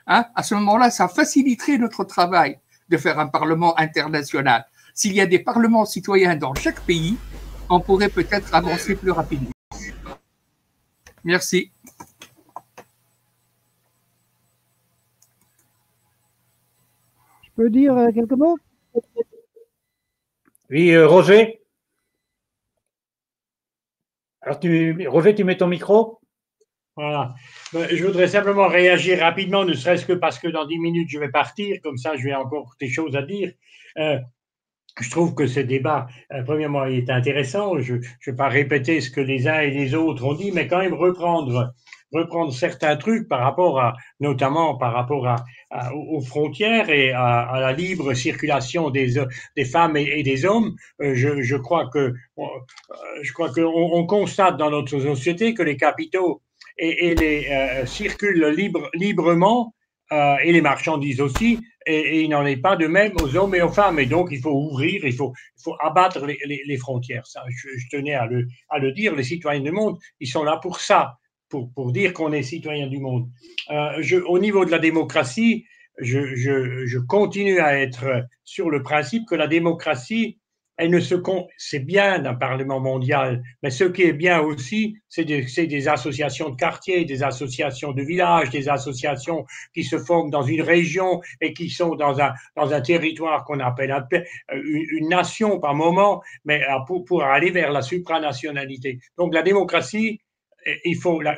à ce moment-là, ça faciliterait notre travail de faire un parlement international. S'il y a des parlements citoyens dans chaque pays, on pourrait peut-être avancer plus rapidement. Merci. Je peux dire quelques mots? Oui, Roger. Alors, Roger, tu mets ton micro? Voilà. Je voudrais simplement réagir rapidement, ne serait-ce que parce que dans 10 minutes, je vais partir. Comme ça, je vais encore des choses à dire. Je trouve que ce débat, premièrement, il est intéressant. Je ne vais pas répéter ce que les uns et les autres ont dit, mais quand même reprendre certains trucs par rapport à, notamment par rapport aux frontières et à la libre circulation des femmes et des hommes. Je crois que on constate dans notre société que les capitaux et les circulent librement, et les marchandises aussi, et il n'en est pas de même aux hommes et aux femmes. Et donc, il faut ouvrir, il faut abattre les frontières. Ça, je tenais à le dire. Les citoyens du monde, ils sont là pour ça, pour dire qu'on est citoyen du monde. Au niveau de la démocratie, je continue à être sur le principe que la démocratie, c'est bien d'un Parlement mondial, mais ce qui est bien aussi, c'est des associations de quartiers, des associations de villages, des associations qui se forment dans une région et qui sont dans un territoire qu'on appelle une nation par moment, mais pour aller vers la supranationalité. Donc la démocratie,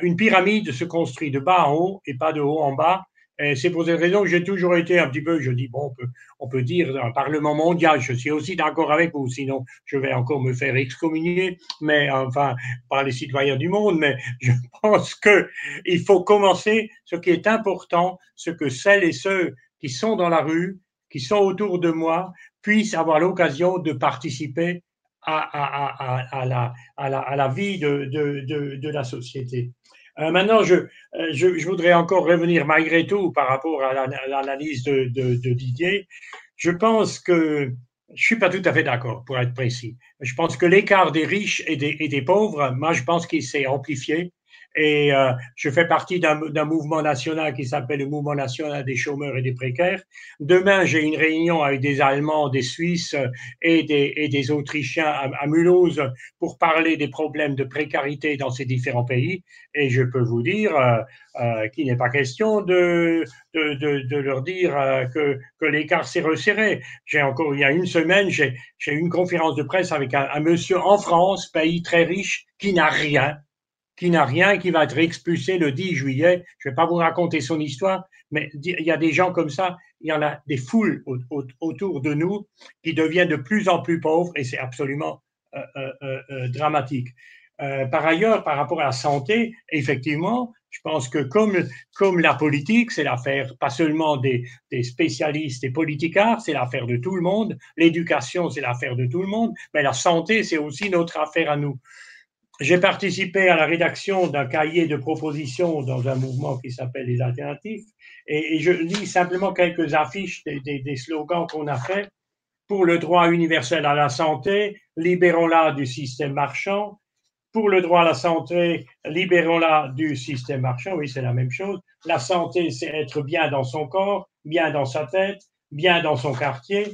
une pyramide se construit de bas en haut et pas de haut en bas. Et c'est pour cette raison que j'ai toujours été un petit peu, je dis, bon, on peut dire un Parlement mondial. Je suis aussi d'accord avec vous, sinon je vais encore me faire excommunier, mais enfin, par les citoyens du monde. Mais je pense qu'il faut commencer ce qui est important, ce que celles et ceux qui sont dans la rue, qui sont autour de moi, puissent avoir l'occasion de participer à la vie de la société. Maintenant, je voudrais encore revenir malgré tout par rapport à l'analyse de Didier. Je pense que je suis pas tout à fait d'accord, pour être précis. Je pense que l'écart des riches et des pauvres, moi, je pense qu'il s'est amplifié. Et je fais partie d'un mouvement national qui s'appelle le Mouvement national des chômeurs et des précaires. Demain, j'ai une réunion avec des Allemands, des Suisses et des Autrichiens à Mulhouse pour parler des problèmes de précarité dans ces différents pays. Et je peux vous dire qu'il n'est pas question de leur dire que l'écart s'est resserré. Il y a une semaine, j'ai eu une conférence de presse avec un monsieur en France, pays très riche, qui n'a rien, qui va être expulsé le 10 juillet. Je ne vais pas vous raconter son histoire, mais il y a des gens comme ça, il y en a des foules autour de nous qui deviennent de plus en plus pauvres et c'est absolument dramatique. Par ailleurs, par rapport à la santé, effectivement, je pense que comme la politique, c'est l'affaire pas seulement des spécialistes et politicards, c'est l'affaire de tout le monde. L'éducation, c'est l'affaire de tout le monde, mais la santé, c'est aussi notre affaire à nous. J'ai participé à la rédaction d'un cahier de propositions dans un mouvement qui s'appelle les Alternatifs et je lis simplement quelques affiches des slogans qu'on a fait. Pour le droit universel à la santé, libérons-la du système marchand. Pour le droit à la santé, libérons-la du système marchand. Oui, c'est la même chose. La santé, c'est être bien dans son corps, bien dans sa tête, bien dans son quartier.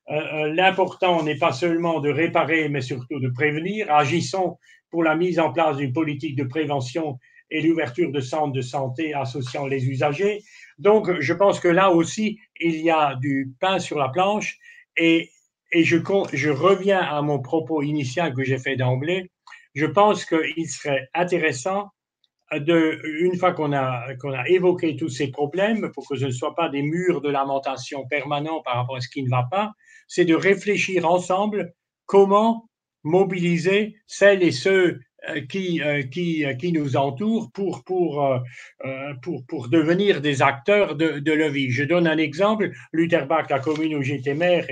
L'important n'est pas seulement de réparer, mais surtout de prévenir. Agissons pour la mise en place d'une politique de prévention et l'ouverture de centres de santé associant les usagers. Donc, je pense que là aussi, il y a du pain sur la planche et je reviens à mon propos initial que j'ai fait d'emblée. Je pense qu'il serait intéressant une fois qu'on a évoqué tous ces problèmes, pour que ce ne soit pas des murs de lamentation permanents par rapport à ce qui ne va pas, c'est de réfléchir ensemble comment mobiliser celles et ceux qui nous entourent pour devenir des acteurs de leur vie. Je donne un exemple. Lutherbach, la commune où j'étais maire,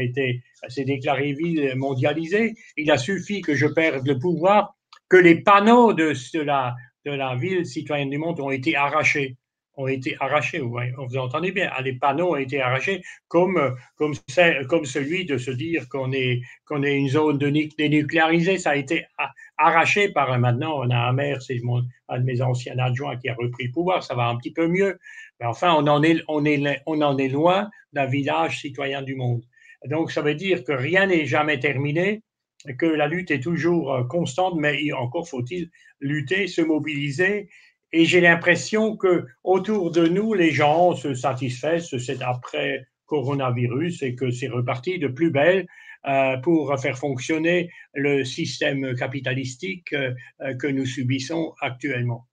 s'est déclarée ville mondialisée. Il a suffi que je perde le pouvoir, que les panneaux de la ville citoyenne du monde ont été arrachés. Vous entendez bien, les panneaux ont été arrachés comme celui de se dire qu'on est une zone dénucléarisée. Ça a été arraché par maintenant, on a un maire, c'est un de mes anciens adjoints qui a repris le pouvoir, ça va un petit peu mieux. Mais enfin, on en est loin d'un village citoyen du monde. Donc, ça veut dire que rien n'est jamais terminé, que la lutte est toujours constante, mais encore faut-il lutter, se mobiliser. Et j'ai l'impression que autour de nous, les gens se satisfaisent de cet après-coronavirus et que c'est reparti de plus belle pour faire fonctionner le système capitalistique que nous subissons actuellement.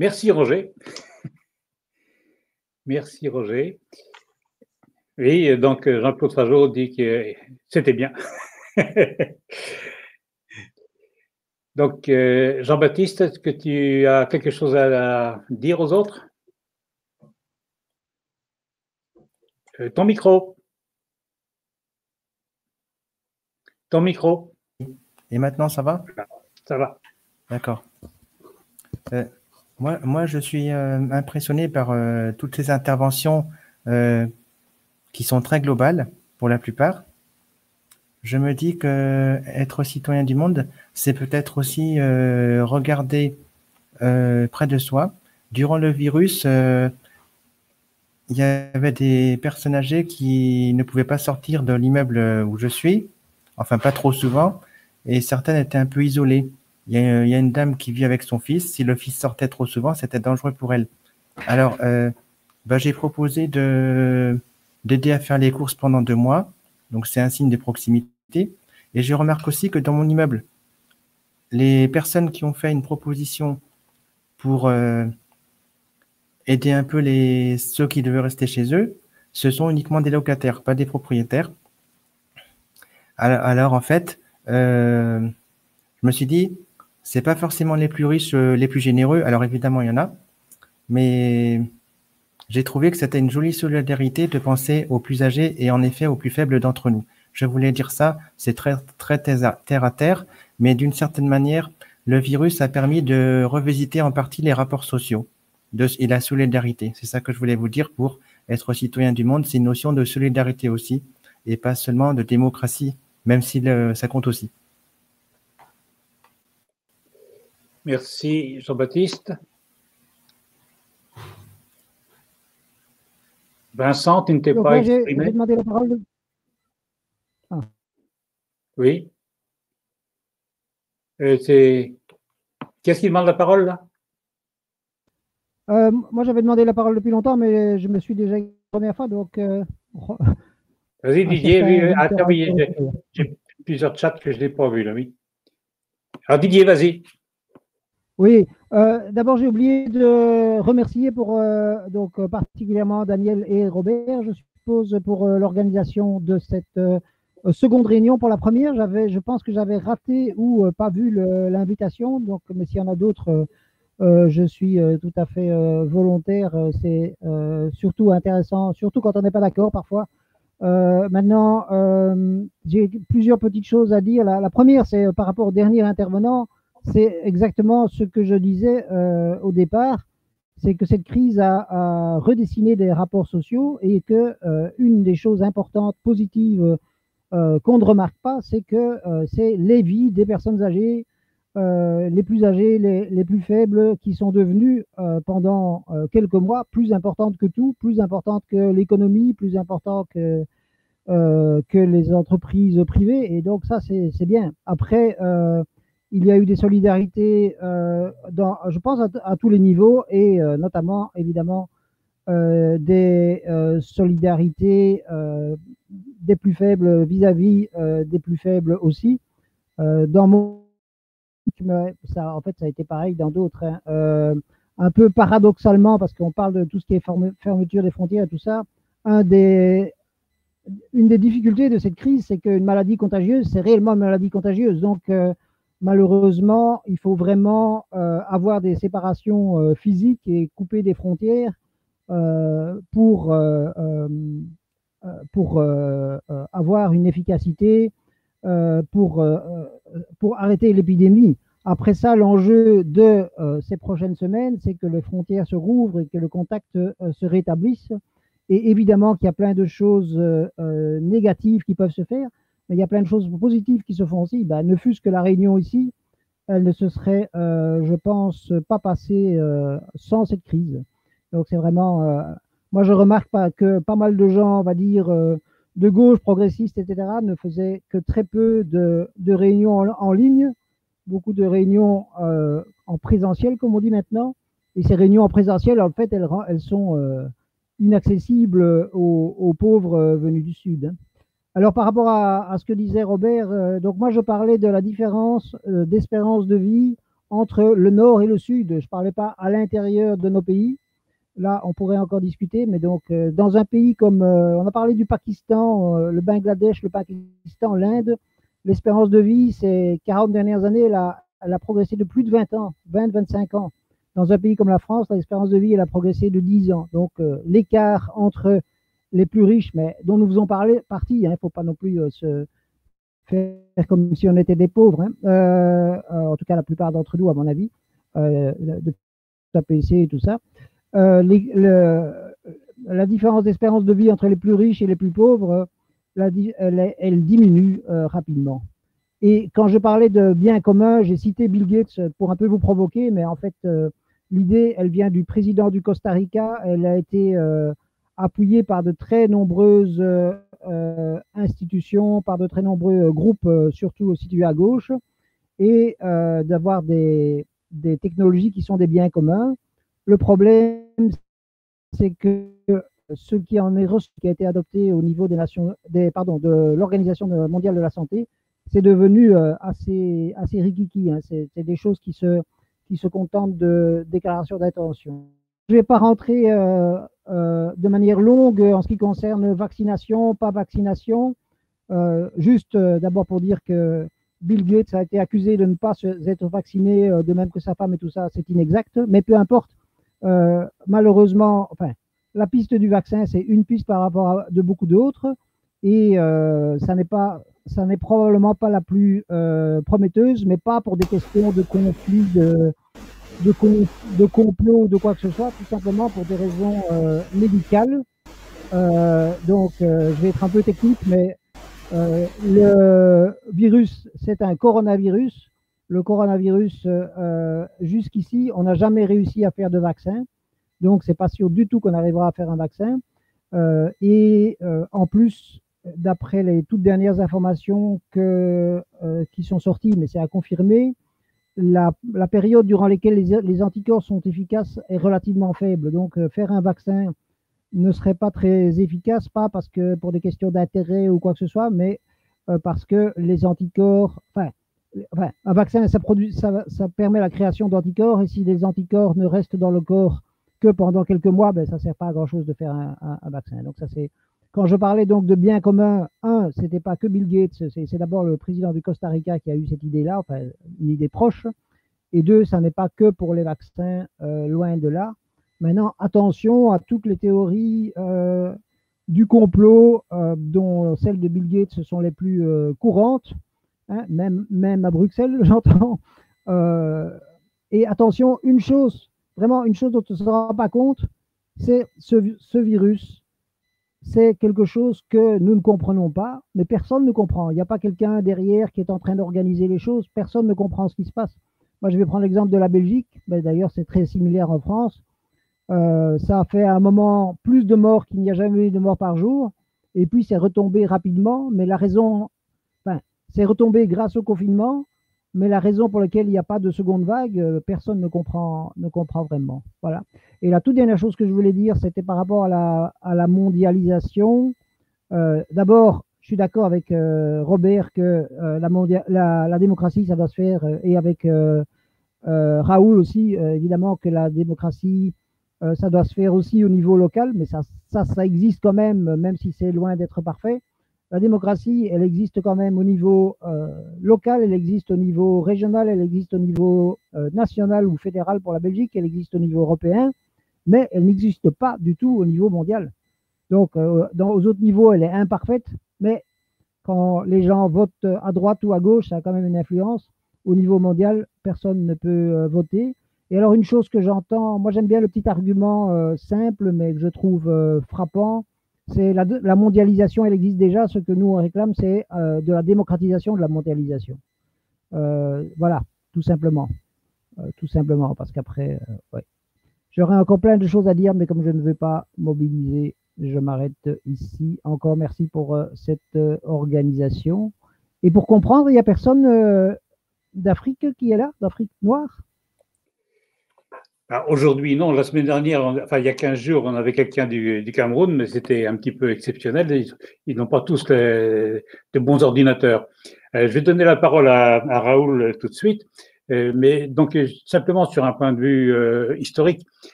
Merci Roger. Merci Roger. Oui, donc Jean-Claude Fajot dit que c'était bien. Donc Jean-Baptiste, est-ce que tu as quelque chose à dire aux autres? Ton micro. Ton micro. Et maintenant, ça va? Ça va. D'accord. Moi, je suis impressionné par toutes ces interventions qui sont très globales pour la plupart. Je me dis que être citoyen du monde, c'est peut-être aussi regarder près de soi. Durant le virus, il y avait des personnes âgées qui ne pouvaient pas sortir de l'immeuble où je suis, enfin pas trop souvent, et certaines étaient un peu isolées. Il y a une dame qui vit avec son fils. Si le fils sortait trop souvent, c'était dangereux pour elle. Alors, j'ai proposé d'aider à faire les courses pendant 2 mois. Donc, c'est un signe de proximité. Et je remarque aussi que dans mon immeuble, les personnes qui ont fait une proposition pour aider un peu ceux qui devaient rester chez eux, ce sont uniquement des locataires, pas des propriétaires. Alors en fait, je me suis dit, c'est pas forcément les plus riches, les plus généreux. Alors évidemment, il y en a, mais j'ai trouvé que c'était une jolie solidarité de penser aux plus âgés et en effet aux plus faibles d'entre nous. Je voulais dire ça, c'est très, très terre à terre, mais d'une certaine manière, le virus a permis de revisiter en partie les rapports sociaux et la solidarité. C'est ça que je voulais vous dire pour être citoyen du monde. C'est une notion de solidarité aussi et pas seulement de démocratie, même si ça compte aussi. Merci Jean-Baptiste. Vincent, tu ne t'es pas exprimé. J'ai demandé la parole. Ah. Oui. Qu'est-ce qui demande la parole là? Moi, j'avais demandé la parole depuis longtemps, mais je me suis déjà la première fois, donc. Vas-y Didier, attends, oui, j'ai plusieurs chats que je n'ai pas vus là, oui. Alors Didier, vas-y. Oui, d'abord j'ai oublié de remercier donc particulièrement Daniel et Robert, je suppose, pour l'organisation de cette seconde réunion. Pour la première, je pense que j'avais raté ou pas vu l'invitation, donc mais s'il y en a d'autres, je suis tout à fait volontaire. C'est surtout intéressant, surtout quand on n'est pas d'accord parfois. Maintenant, j'ai plusieurs petites choses à dire. La première, c'est par rapport au dernier intervenant. C'est exactement ce que je disais au départ, c'est que cette crise a redessiné des rapports sociaux et que une des choses importantes, positives, qu'on ne remarque pas, c'est que c'est les vies des personnes âgées, les plus âgées, les plus faibles, qui sont devenues pendant quelques mois plus importantes que tout, plus importantes que l'économie, plus importantes que les entreprises privées. Et donc ça, c'est bien. Après, il y a eu des solidarités, je pense, à tous les niveaux, et notamment, évidemment, des solidarités des plus faibles vis-à-vis des plus faibles aussi. Dans mon... en fait, ça a été pareil dans d'autres. Hein. Un peu paradoxalement, parce qu'on parle de tout ce qui est fermeture des frontières et tout ça, une des difficultés de cette crise, c'est qu'une maladie contagieuse, c'est réellement une maladie contagieuse. Donc, malheureusement, il faut vraiment avoir des séparations physiques et couper des frontières pour avoir une efficacité, pour arrêter l'épidémie. Après ça, l'enjeu de ces prochaines semaines, c'est que les frontières se rouvrent et que le contact se rétablisse. Et évidemment qu'il y a plein de choses négatives qui peuvent se faire, mais il y a plein de choses positives qui se font aussi. Ben, ne fût-ce que la réunion ici, elle ne se serait, je pense, pas passée sans cette crise. Donc c'est vraiment... moi, je remarque que pas mal de gens, on va dire, de gauche, progressistes, etc., ne faisaient que très peu de réunions en ligne, beaucoup de réunions en présentiel, comme on dit maintenant. Et ces réunions en présentiel, en fait, elles sont inaccessibles aux pauvres venus du Sud. Hein. Alors, par rapport à ce que disait Robert, donc moi, je parlais de la différence d'espérance de vie entre le nord et le sud. Je ne parlais pas à l'intérieur de nos pays. Là, on pourrait encore discuter, mais donc dans un pays comme, on a parlé du Pakistan, le Bangladesh, le Pakistan, l'Inde, l'espérance de vie, ces 40 dernières années, elle a progressé de plus de 20 ans, 20-25 ans. Dans un pays comme la France, l'espérance de vie, elle a progressé de 10 ans. Donc l'écart entre les plus riches, mais dont nous faisons partie, il ne faut pas non plus se faire comme si on était des pauvres, hein. En tout cas la plupart d'entre nous, à mon avis, de APC et tout ça. La différence d'espérance de vie entre les plus riches et les plus pauvres, elle diminue rapidement. Et quand je parlais de bien commun, j'ai cité Bill Gates pour un peu vous provoquer, mais en fait, l'idée, elle vient du président du Costa Rica. Elle a été appuyée par de très nombreuses institutions, par de très nombreux groupes, surtout situés à gauche, et d'avoir des technologies qui sont des biens communs. Le problème, c'est que ce qui en est reçu, qui a été adopté au niveau de l'Organisation mondiale de la santé, c'est devenu assez rikiki, hein. C'est des choses qui se contentent de déclarations d'intention. Je ne vais pas rentrer de manière longue en ce qui concerne vaccination, pas vaccination. Juste d'abord pour dire que Bill Gates a été accusé de ne pas être vacciné, de même que sa femme et tout ça, c'est inexact, mais peu importe. Malheureusement, enfin, la piste du vaccin, c'est une piste par rapport à de beaucoup d'autres, et ça n'est probablement pas la plus prometteuse, mais pas pour des questions de conflit, de complot ou de quoi que ce soit, tout simplement pour des raisons médicales. Donc, je vais être un peu technique, mais le virus, c'est un coronavirus. Le coronavirus, jusqu'ici, on n'a jamais réussi à faire de vaccin. Donc, c'est pas sûr du tout qu'on arrivera à faire un vaccin. En plus, d'après les toutes dernières informations qui sont sorties, mais c'est à confirmer, la période durant laquelle les anticorps sont efficaces est relativement faible. Donc, faire un vaccin ne serait pas très efficace, pas parce que pour des questions d'intérêt ou quoi que ce soit, mais parce que les anticorps, un vaccin, ça permet la création d'anticorps, et si les anticorps ne restent dans le corps que pendant quelques mois, ben, ça ne sert pas à grand chose de faire un vaccin. Donc ça, c'est, quand je parlais donc de bien commun, c'était pas que Bill Gates, c'est d'abord le président du Costa Rica qui a eu cette idée-là, enfin une idée proche, et deux, ça n'est pas que pour les vaccins, loin de là. Maintenant, attention à toutes les théories du complot, dont celles de Bill Gates sont les plus courantes, hein, même à Bruxelles, j'entends. Et attention, vraiment une chose dont on ne se rend pas compte, c'est ce virus. C'est quelque chose que nous ne comprenons pas, mais personne ne comprend. Il n'y a pas quelqu'un derrière qui est en train d'organiser les choses. Personne ne comprend ce qui se passe. Moi, je vais prendre l'exemple de la Belgique. Ben, d'ailleurs, c'est très similaire en France. Ça a fait à un moment plus de morts qu'il n'y a jamais eu de morts par jour. Et puis, c'est retombé rapidement. Mais c'est retombé grâce au confinement. Mais la raison pour laquelle il n'y a pas de seconde vague, personne ne comprend vraiment. Voilà. Et la toute dernière chose que je voulais dire, c'était par rapport à la mondialisation. D'abord, je suis d'accord avec Robert que la démocratie, ça doit se faire, et avec Raoul aussi, évidemment que la démocratie, ça doit se faire aussi au niveau local, mais ça existe quand même si c'est loin d'être parfait. La démocratie, elle existe quand même au niveau local, elle existe au niveau régional, elle existe au niveau national ou fédéral pour la Belgique, elle existe au niveau européen, mais elle n'existe pas du tout au niveau mondial. Donc, aux autres niveaux, elle est imparfaite, mais quand les gens votent à droite ou à gauche, ça a quand même une influence. Au niveau mondial, personne ne peut voter. Et alors, une chose que j'entends, moi j'aime bien le petit argument simple, mais que je trouve frappant, c'est la mondialisation, elle existe déjà. Ce que nous on réclame, c'est de la démocratisation de la mondialisation. Voilà, tout simplement. Parce qu'après, ouais. J'aurais encore plein de choses à dire, mais comme je ne veux pas mobiliser, je m'arrête ici. Encore merci pour cette organisation. Et pour comprendre, il n'y a personne d'Afrique qui est là, d'Afrique noire? Aujourd'hui, non. La semaine dernière, il y a 15 jours, on avait quelqu'un du Cameroun, mais c'était un petit peu exceptionnel. Ils n'ont pas tous de bons ordinateurs. Je vais donner la parole à Raoul tout de suite. Mais donc, simplement sur un point de vue historique,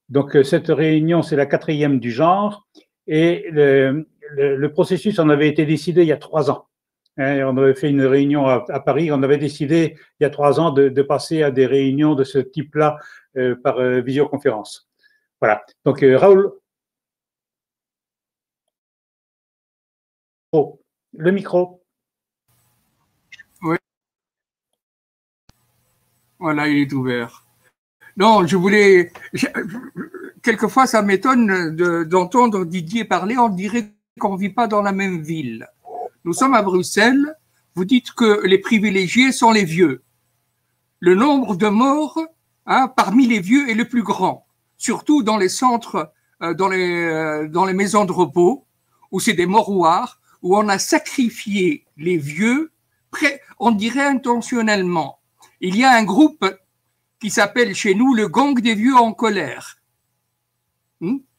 donc cette réunion, c'est la 4e du genre, et le processus en avait été décidé il y a 3 ans. Hein, on avait fait une réunion à Paris, on avait décidé il y a 3 ans de passer à des réunions de ce type-là par visioconférence. Voilà. Donc, Raoul. Oh, le micro. Oui. Voilà, il est ouvert. Non, je voulais. Quelquefois, ça m'étonne d'entendre Didier parler. On dirait qu'on ne vit pas dans la même ville. Nous sommes à Bruxelles. Vous dites que les privilégiés sont les vieux. Le nombre de morts parmi les vieux est le plus grand, surtout dans les centres, dans les maisons de repos, où c'est des mouroirs, où on a sacrifié les vieux, on dirait intentionnellement. Il y a un groupe qui s'appelle chez nous le gang des vieux en colère,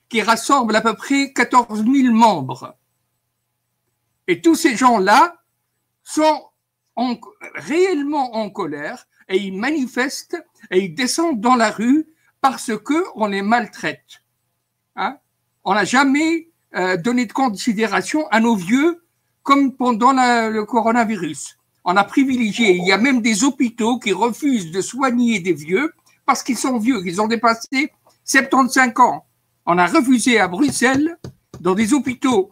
qui rassemble à peu près 14 000 membres. Et tous ces gens-là sont réellement en colère et ils manifestent et ils descendent dans la rue parce qu'on les maltraite. On n'a jamais donné de considération à nos vieux comme pendant le coronavirus. On a privilégié, il y a même des hôpitaux qui refusent de soigner des vieux parce qu'ils sont vieux, qu'ils ont dépassé 75 ans. On a refusé à Bruxelles, dans des hôpitaux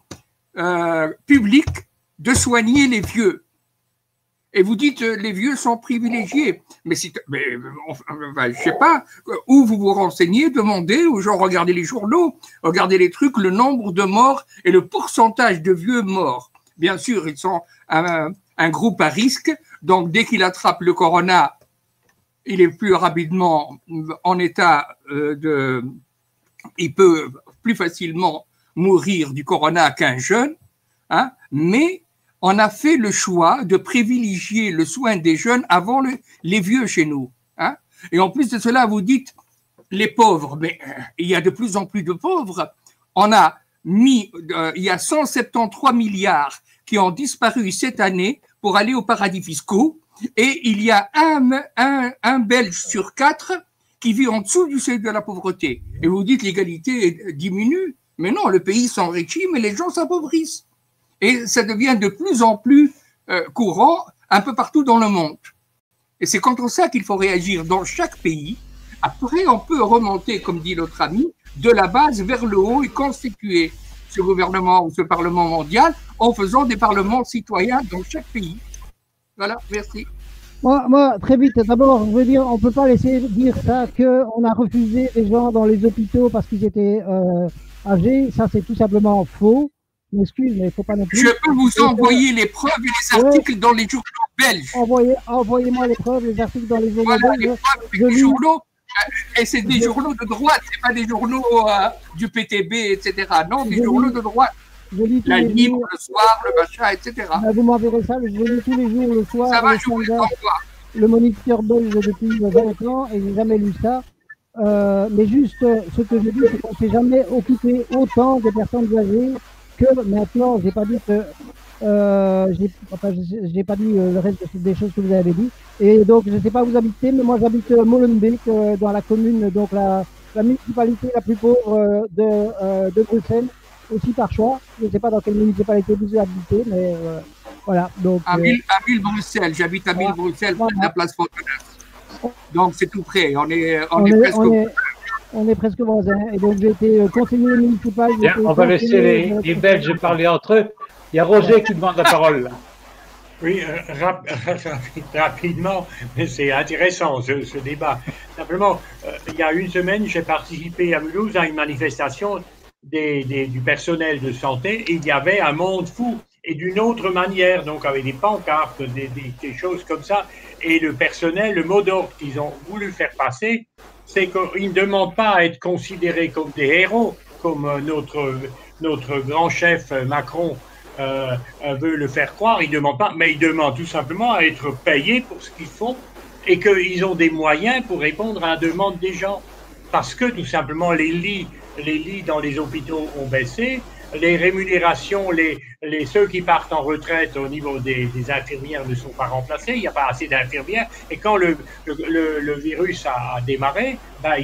publics, de soigner les vieux. Et vous dites les vieux sont privilégiés. Mais je ne sais pas où vous vous renseignez, demandez aux gens, regardez les journaux, regardez les trucs, le nombre de morts et le pourcentage de vieux morts. Bien sûr, ils sont un groupe à risque, donc dès qu'il attrape le corona, il est plus rapidement en état il peut plus facilement mourir du corona qu'un jeune, mais on a fait le choix de privilégier le soin des jeunes avant les vieux chez nous. Et en plus de cela, vous dites les pauvres, mais il y a de plus en plus de pauvres. On a mis, il y a 173 milliards qui ont disparu cette année pour aller aux paradis fiscaux, et il y a un Belge sur 4 qui vit en dessous du seuil de la pauvreté. Et vous dites l'égalité diminue, mais non, le pays s'enrichit, mais les gens s'appauvrissent. Et ça devient de plus en plus courant un peu partout dans le monde. Et c'est contre ça qu'il faut réagir dans chaque pays. Après, on peut remonter, comme dit l'autre ami, de la base vers le haut et constituer ce gouvernement ou ce parlement mondial en faisant des parlements citoyens dans chaque pays. Voilà, merci. Moi, très vite, d'abord, je veux dire, on ne peut pas laisser dire ça, qu'on a refusé des gens dans les hôpitaux parce qu'ils étaient âgés. Ça, c'est tout simplement faux. Je m'excuse, mais il ne faut pas non plus. Je peux vous envoyer les preuves et les articles dans les journaux belges. Envoyez-moi les preuves, les articles dans les journaux belges. Voilà, les preuves et les journaux. Et c'est des journaux de droite, c'est pas des journaux du PTB, etc. Non, des journaux de droite. La Libre, le soir, le machin, etc. Vous m'enverrez ça, je lis tous les jours, le soir. Ça va, je vous le renvoie. Le Moniteur belge depuis 20 ans, et j'ai jamais lu ça. Mais juste, ce que je dis, c'est qu'on ne s'est jamais occupé autant des personnes âgées que maintenant. J'ai pas dit que j'ai pas dit le reste des choses que vous avez dit. Et donc, je ne sais pas où vous habitez, mais moi j'habite Molenbeek, dans la commune, donc la municipalité la plus pauvre de Bruxelles, aussi par choix. Je ne sais pas dans quelle municipalité vous habitez, mais voilà. Donc, à Bruxelles, j'habite à Bruxelles, près de la place Fonteneuf. Donc c'est tout près, on est presque voisins. Et donc j'ai été conseiller municipal. Bien, on va laisser les Belges parler entre eux. Il y a Roger qui demande la parole. Oui, rapidement, mais c'est intéressant ce débat. Simplement, il y a une semaine, j'ai participé à Mulhouse à une manifestation du personnel de santé, et il y avait un monde fou, et d'une autre manière, donc avec des pancartes, des choses comme ça, et le personnel, le mot d'ordre qu'ils ont voulu faire passer, c'est qu'ils ne demandent pas à être considérés comme des héros, comme notre grand chef Macron veut le faire croire. Ils ne demandent pas, mais ils demandent tout simplement à être payés pour ce qu'ils font, et qu'ils ont des moyens pour répondre à la demande des gens, parce que tout simplement les lits dans les hôpitaux ont baissé, les rémunérations, ceux qui partent en retraite au niveau des infirmières ne sont pas remplacés, il n'y a pas assez d'infirmières. Et quand le virus a démarré, ben,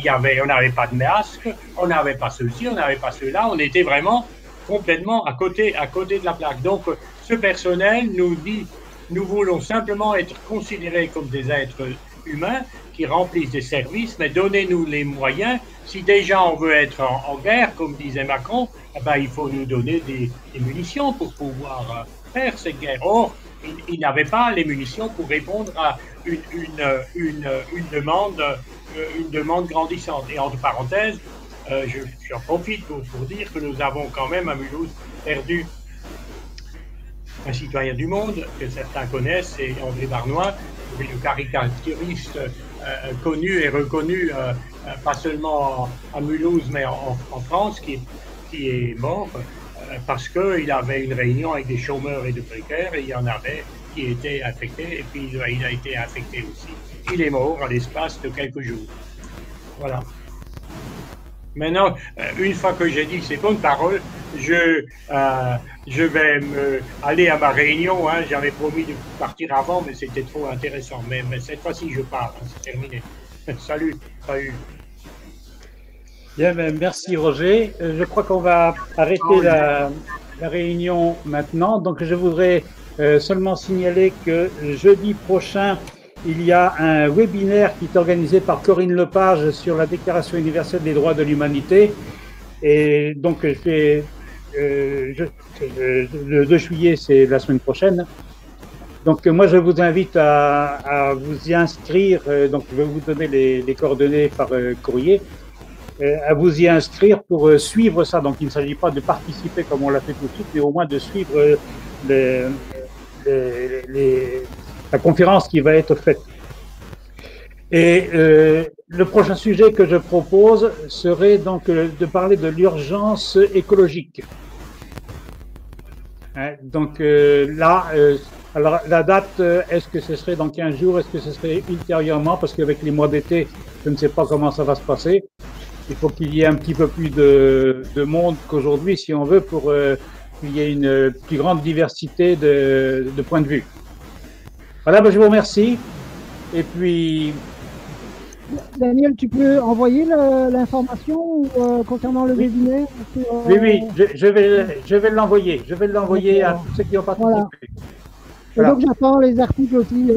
on n'avait pas de masque, on n'avait pas ceci, on n'avait pas cela, on était vraiment complètement à côté de la plaque. Donc, ce personnel nous dit, nous voulons simplement être considérés comme des êtres humains qui remplissent des services, mais donnez-nous les moyens. Si déjà on veut être en guerre, comme disait Macron, eh ben, il faut nous donner des munitions pour pouvoir faire cette guerre. Or, il n'avait pas les munitions pour répondre à une demande grandissante. Et entre parenthèses, j'en profite pour dire que nous avons quand même à Mulhouse perdu un citoyen du monde que certains connaissent, c'est André Barnois, le caricaturiste connu et reconnu, pas seulement à Mulhouse, mais en France, qui est mort parce qu'il avait une réunion avec des chômeurs et des précaires, et il y en avait qui étaient infectés, et puis il a été infecté aussi. Il est mort à l'espace de quelques jours. Voilà. Maintenant, une fois que j'ai dit ces bonnes paroles, je vais aller à ma réunion. Hein. J'avais promis de partir avant, mais c'était trop intéressant. Mais cette fois-ci, je pars. Hein. C'est terminé. Salut. Salut. Bien, merci Roger. Je crois qu'on va arrêter la réunion maintenant. Donc, je voudrais seulement signaler que jeudi prochain, il y a un webinaire qui est organisé par Corinne Lepage sur la Déclaration universelle des droits de l'humanité. Et donc, le 2 juillet, c'est la semaine prochaine. Donc, moi, je vous invite à vous y inscrire. Donc, je vais vous donner les coordonnées par courrier. À vous y inscrire pour suivre ça. Donc, il ne s'agit pas de participer comme on l'a fait tout de suite, mais au moins de suivre la conférence qui va être faite. Et le prochain sujet que je propose serait donc de parler de l'urgence écologique. Hein, donc alors la date, est-ce que ce serait dans 15 jours, est-ce que ce serait ultérieurement, parce qu'avec les mois d'été, je ne sais pas comment ça va se passer. Il faut qu'il y ait un petit peu plus de monde qu'aujourd'hui, si on veut, pour qu'il y ait une plus grande diversité de points de vue. Voilà, ben je vous remercie. Et puis... Daniel, tu peux envoyer l'information concernant le webinaire? Oui, je vais l'envoyer. Je vais l'envoyer à tous ceux qui ont participé. Voilà. Voilà. Et donc j'attends les articles aussi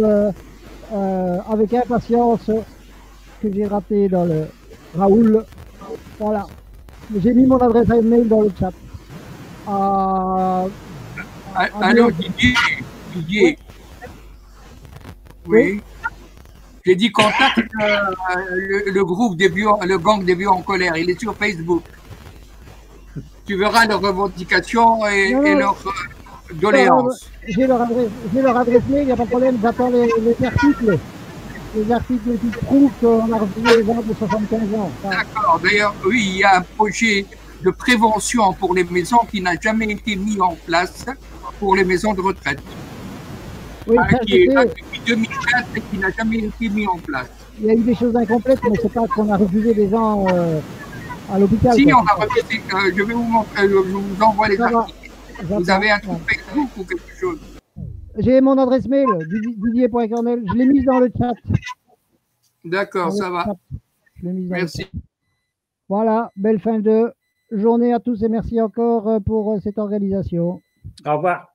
avec impatience que j'ai raté dans le Raoul. Voilà. J'ai mis mon adresse email dans le chat. Allô, Didier. Oui. J'ai dit contacte le groupe le gang des vieux en colère. Il est sur Facebook. Tu verras leurs revendications et leurs doléances. J'ai leur adresse mail, il n'y a pas de problème. J'attends les articles. Les articles qui prouvent qu'on a refusé les gens de 75 ans. D'accord. D'ailleurs, oui, il y a un projet de prévention pour les maisons qui n'a jamais été mis en place pour les maisons de retraite. Oui, qui est là depuis 2004 et qui n'a jamais été mis en place. Il y a eu des choses incomplètes, mais c'est pas qu'on a refusé les gens à l'hôpital. Si, on a refusé. Je vais vous montrer, je vous envoie les articles. Vous avez un truc Facebook ou quelque chose? J'ai mon adresse mail, didier.cornel. Je l'ai mise dans le chat. D'accord, ça va. Merci. Voilà, belle fin de journée à tous et merci encore pour cette organisation. Au revoir.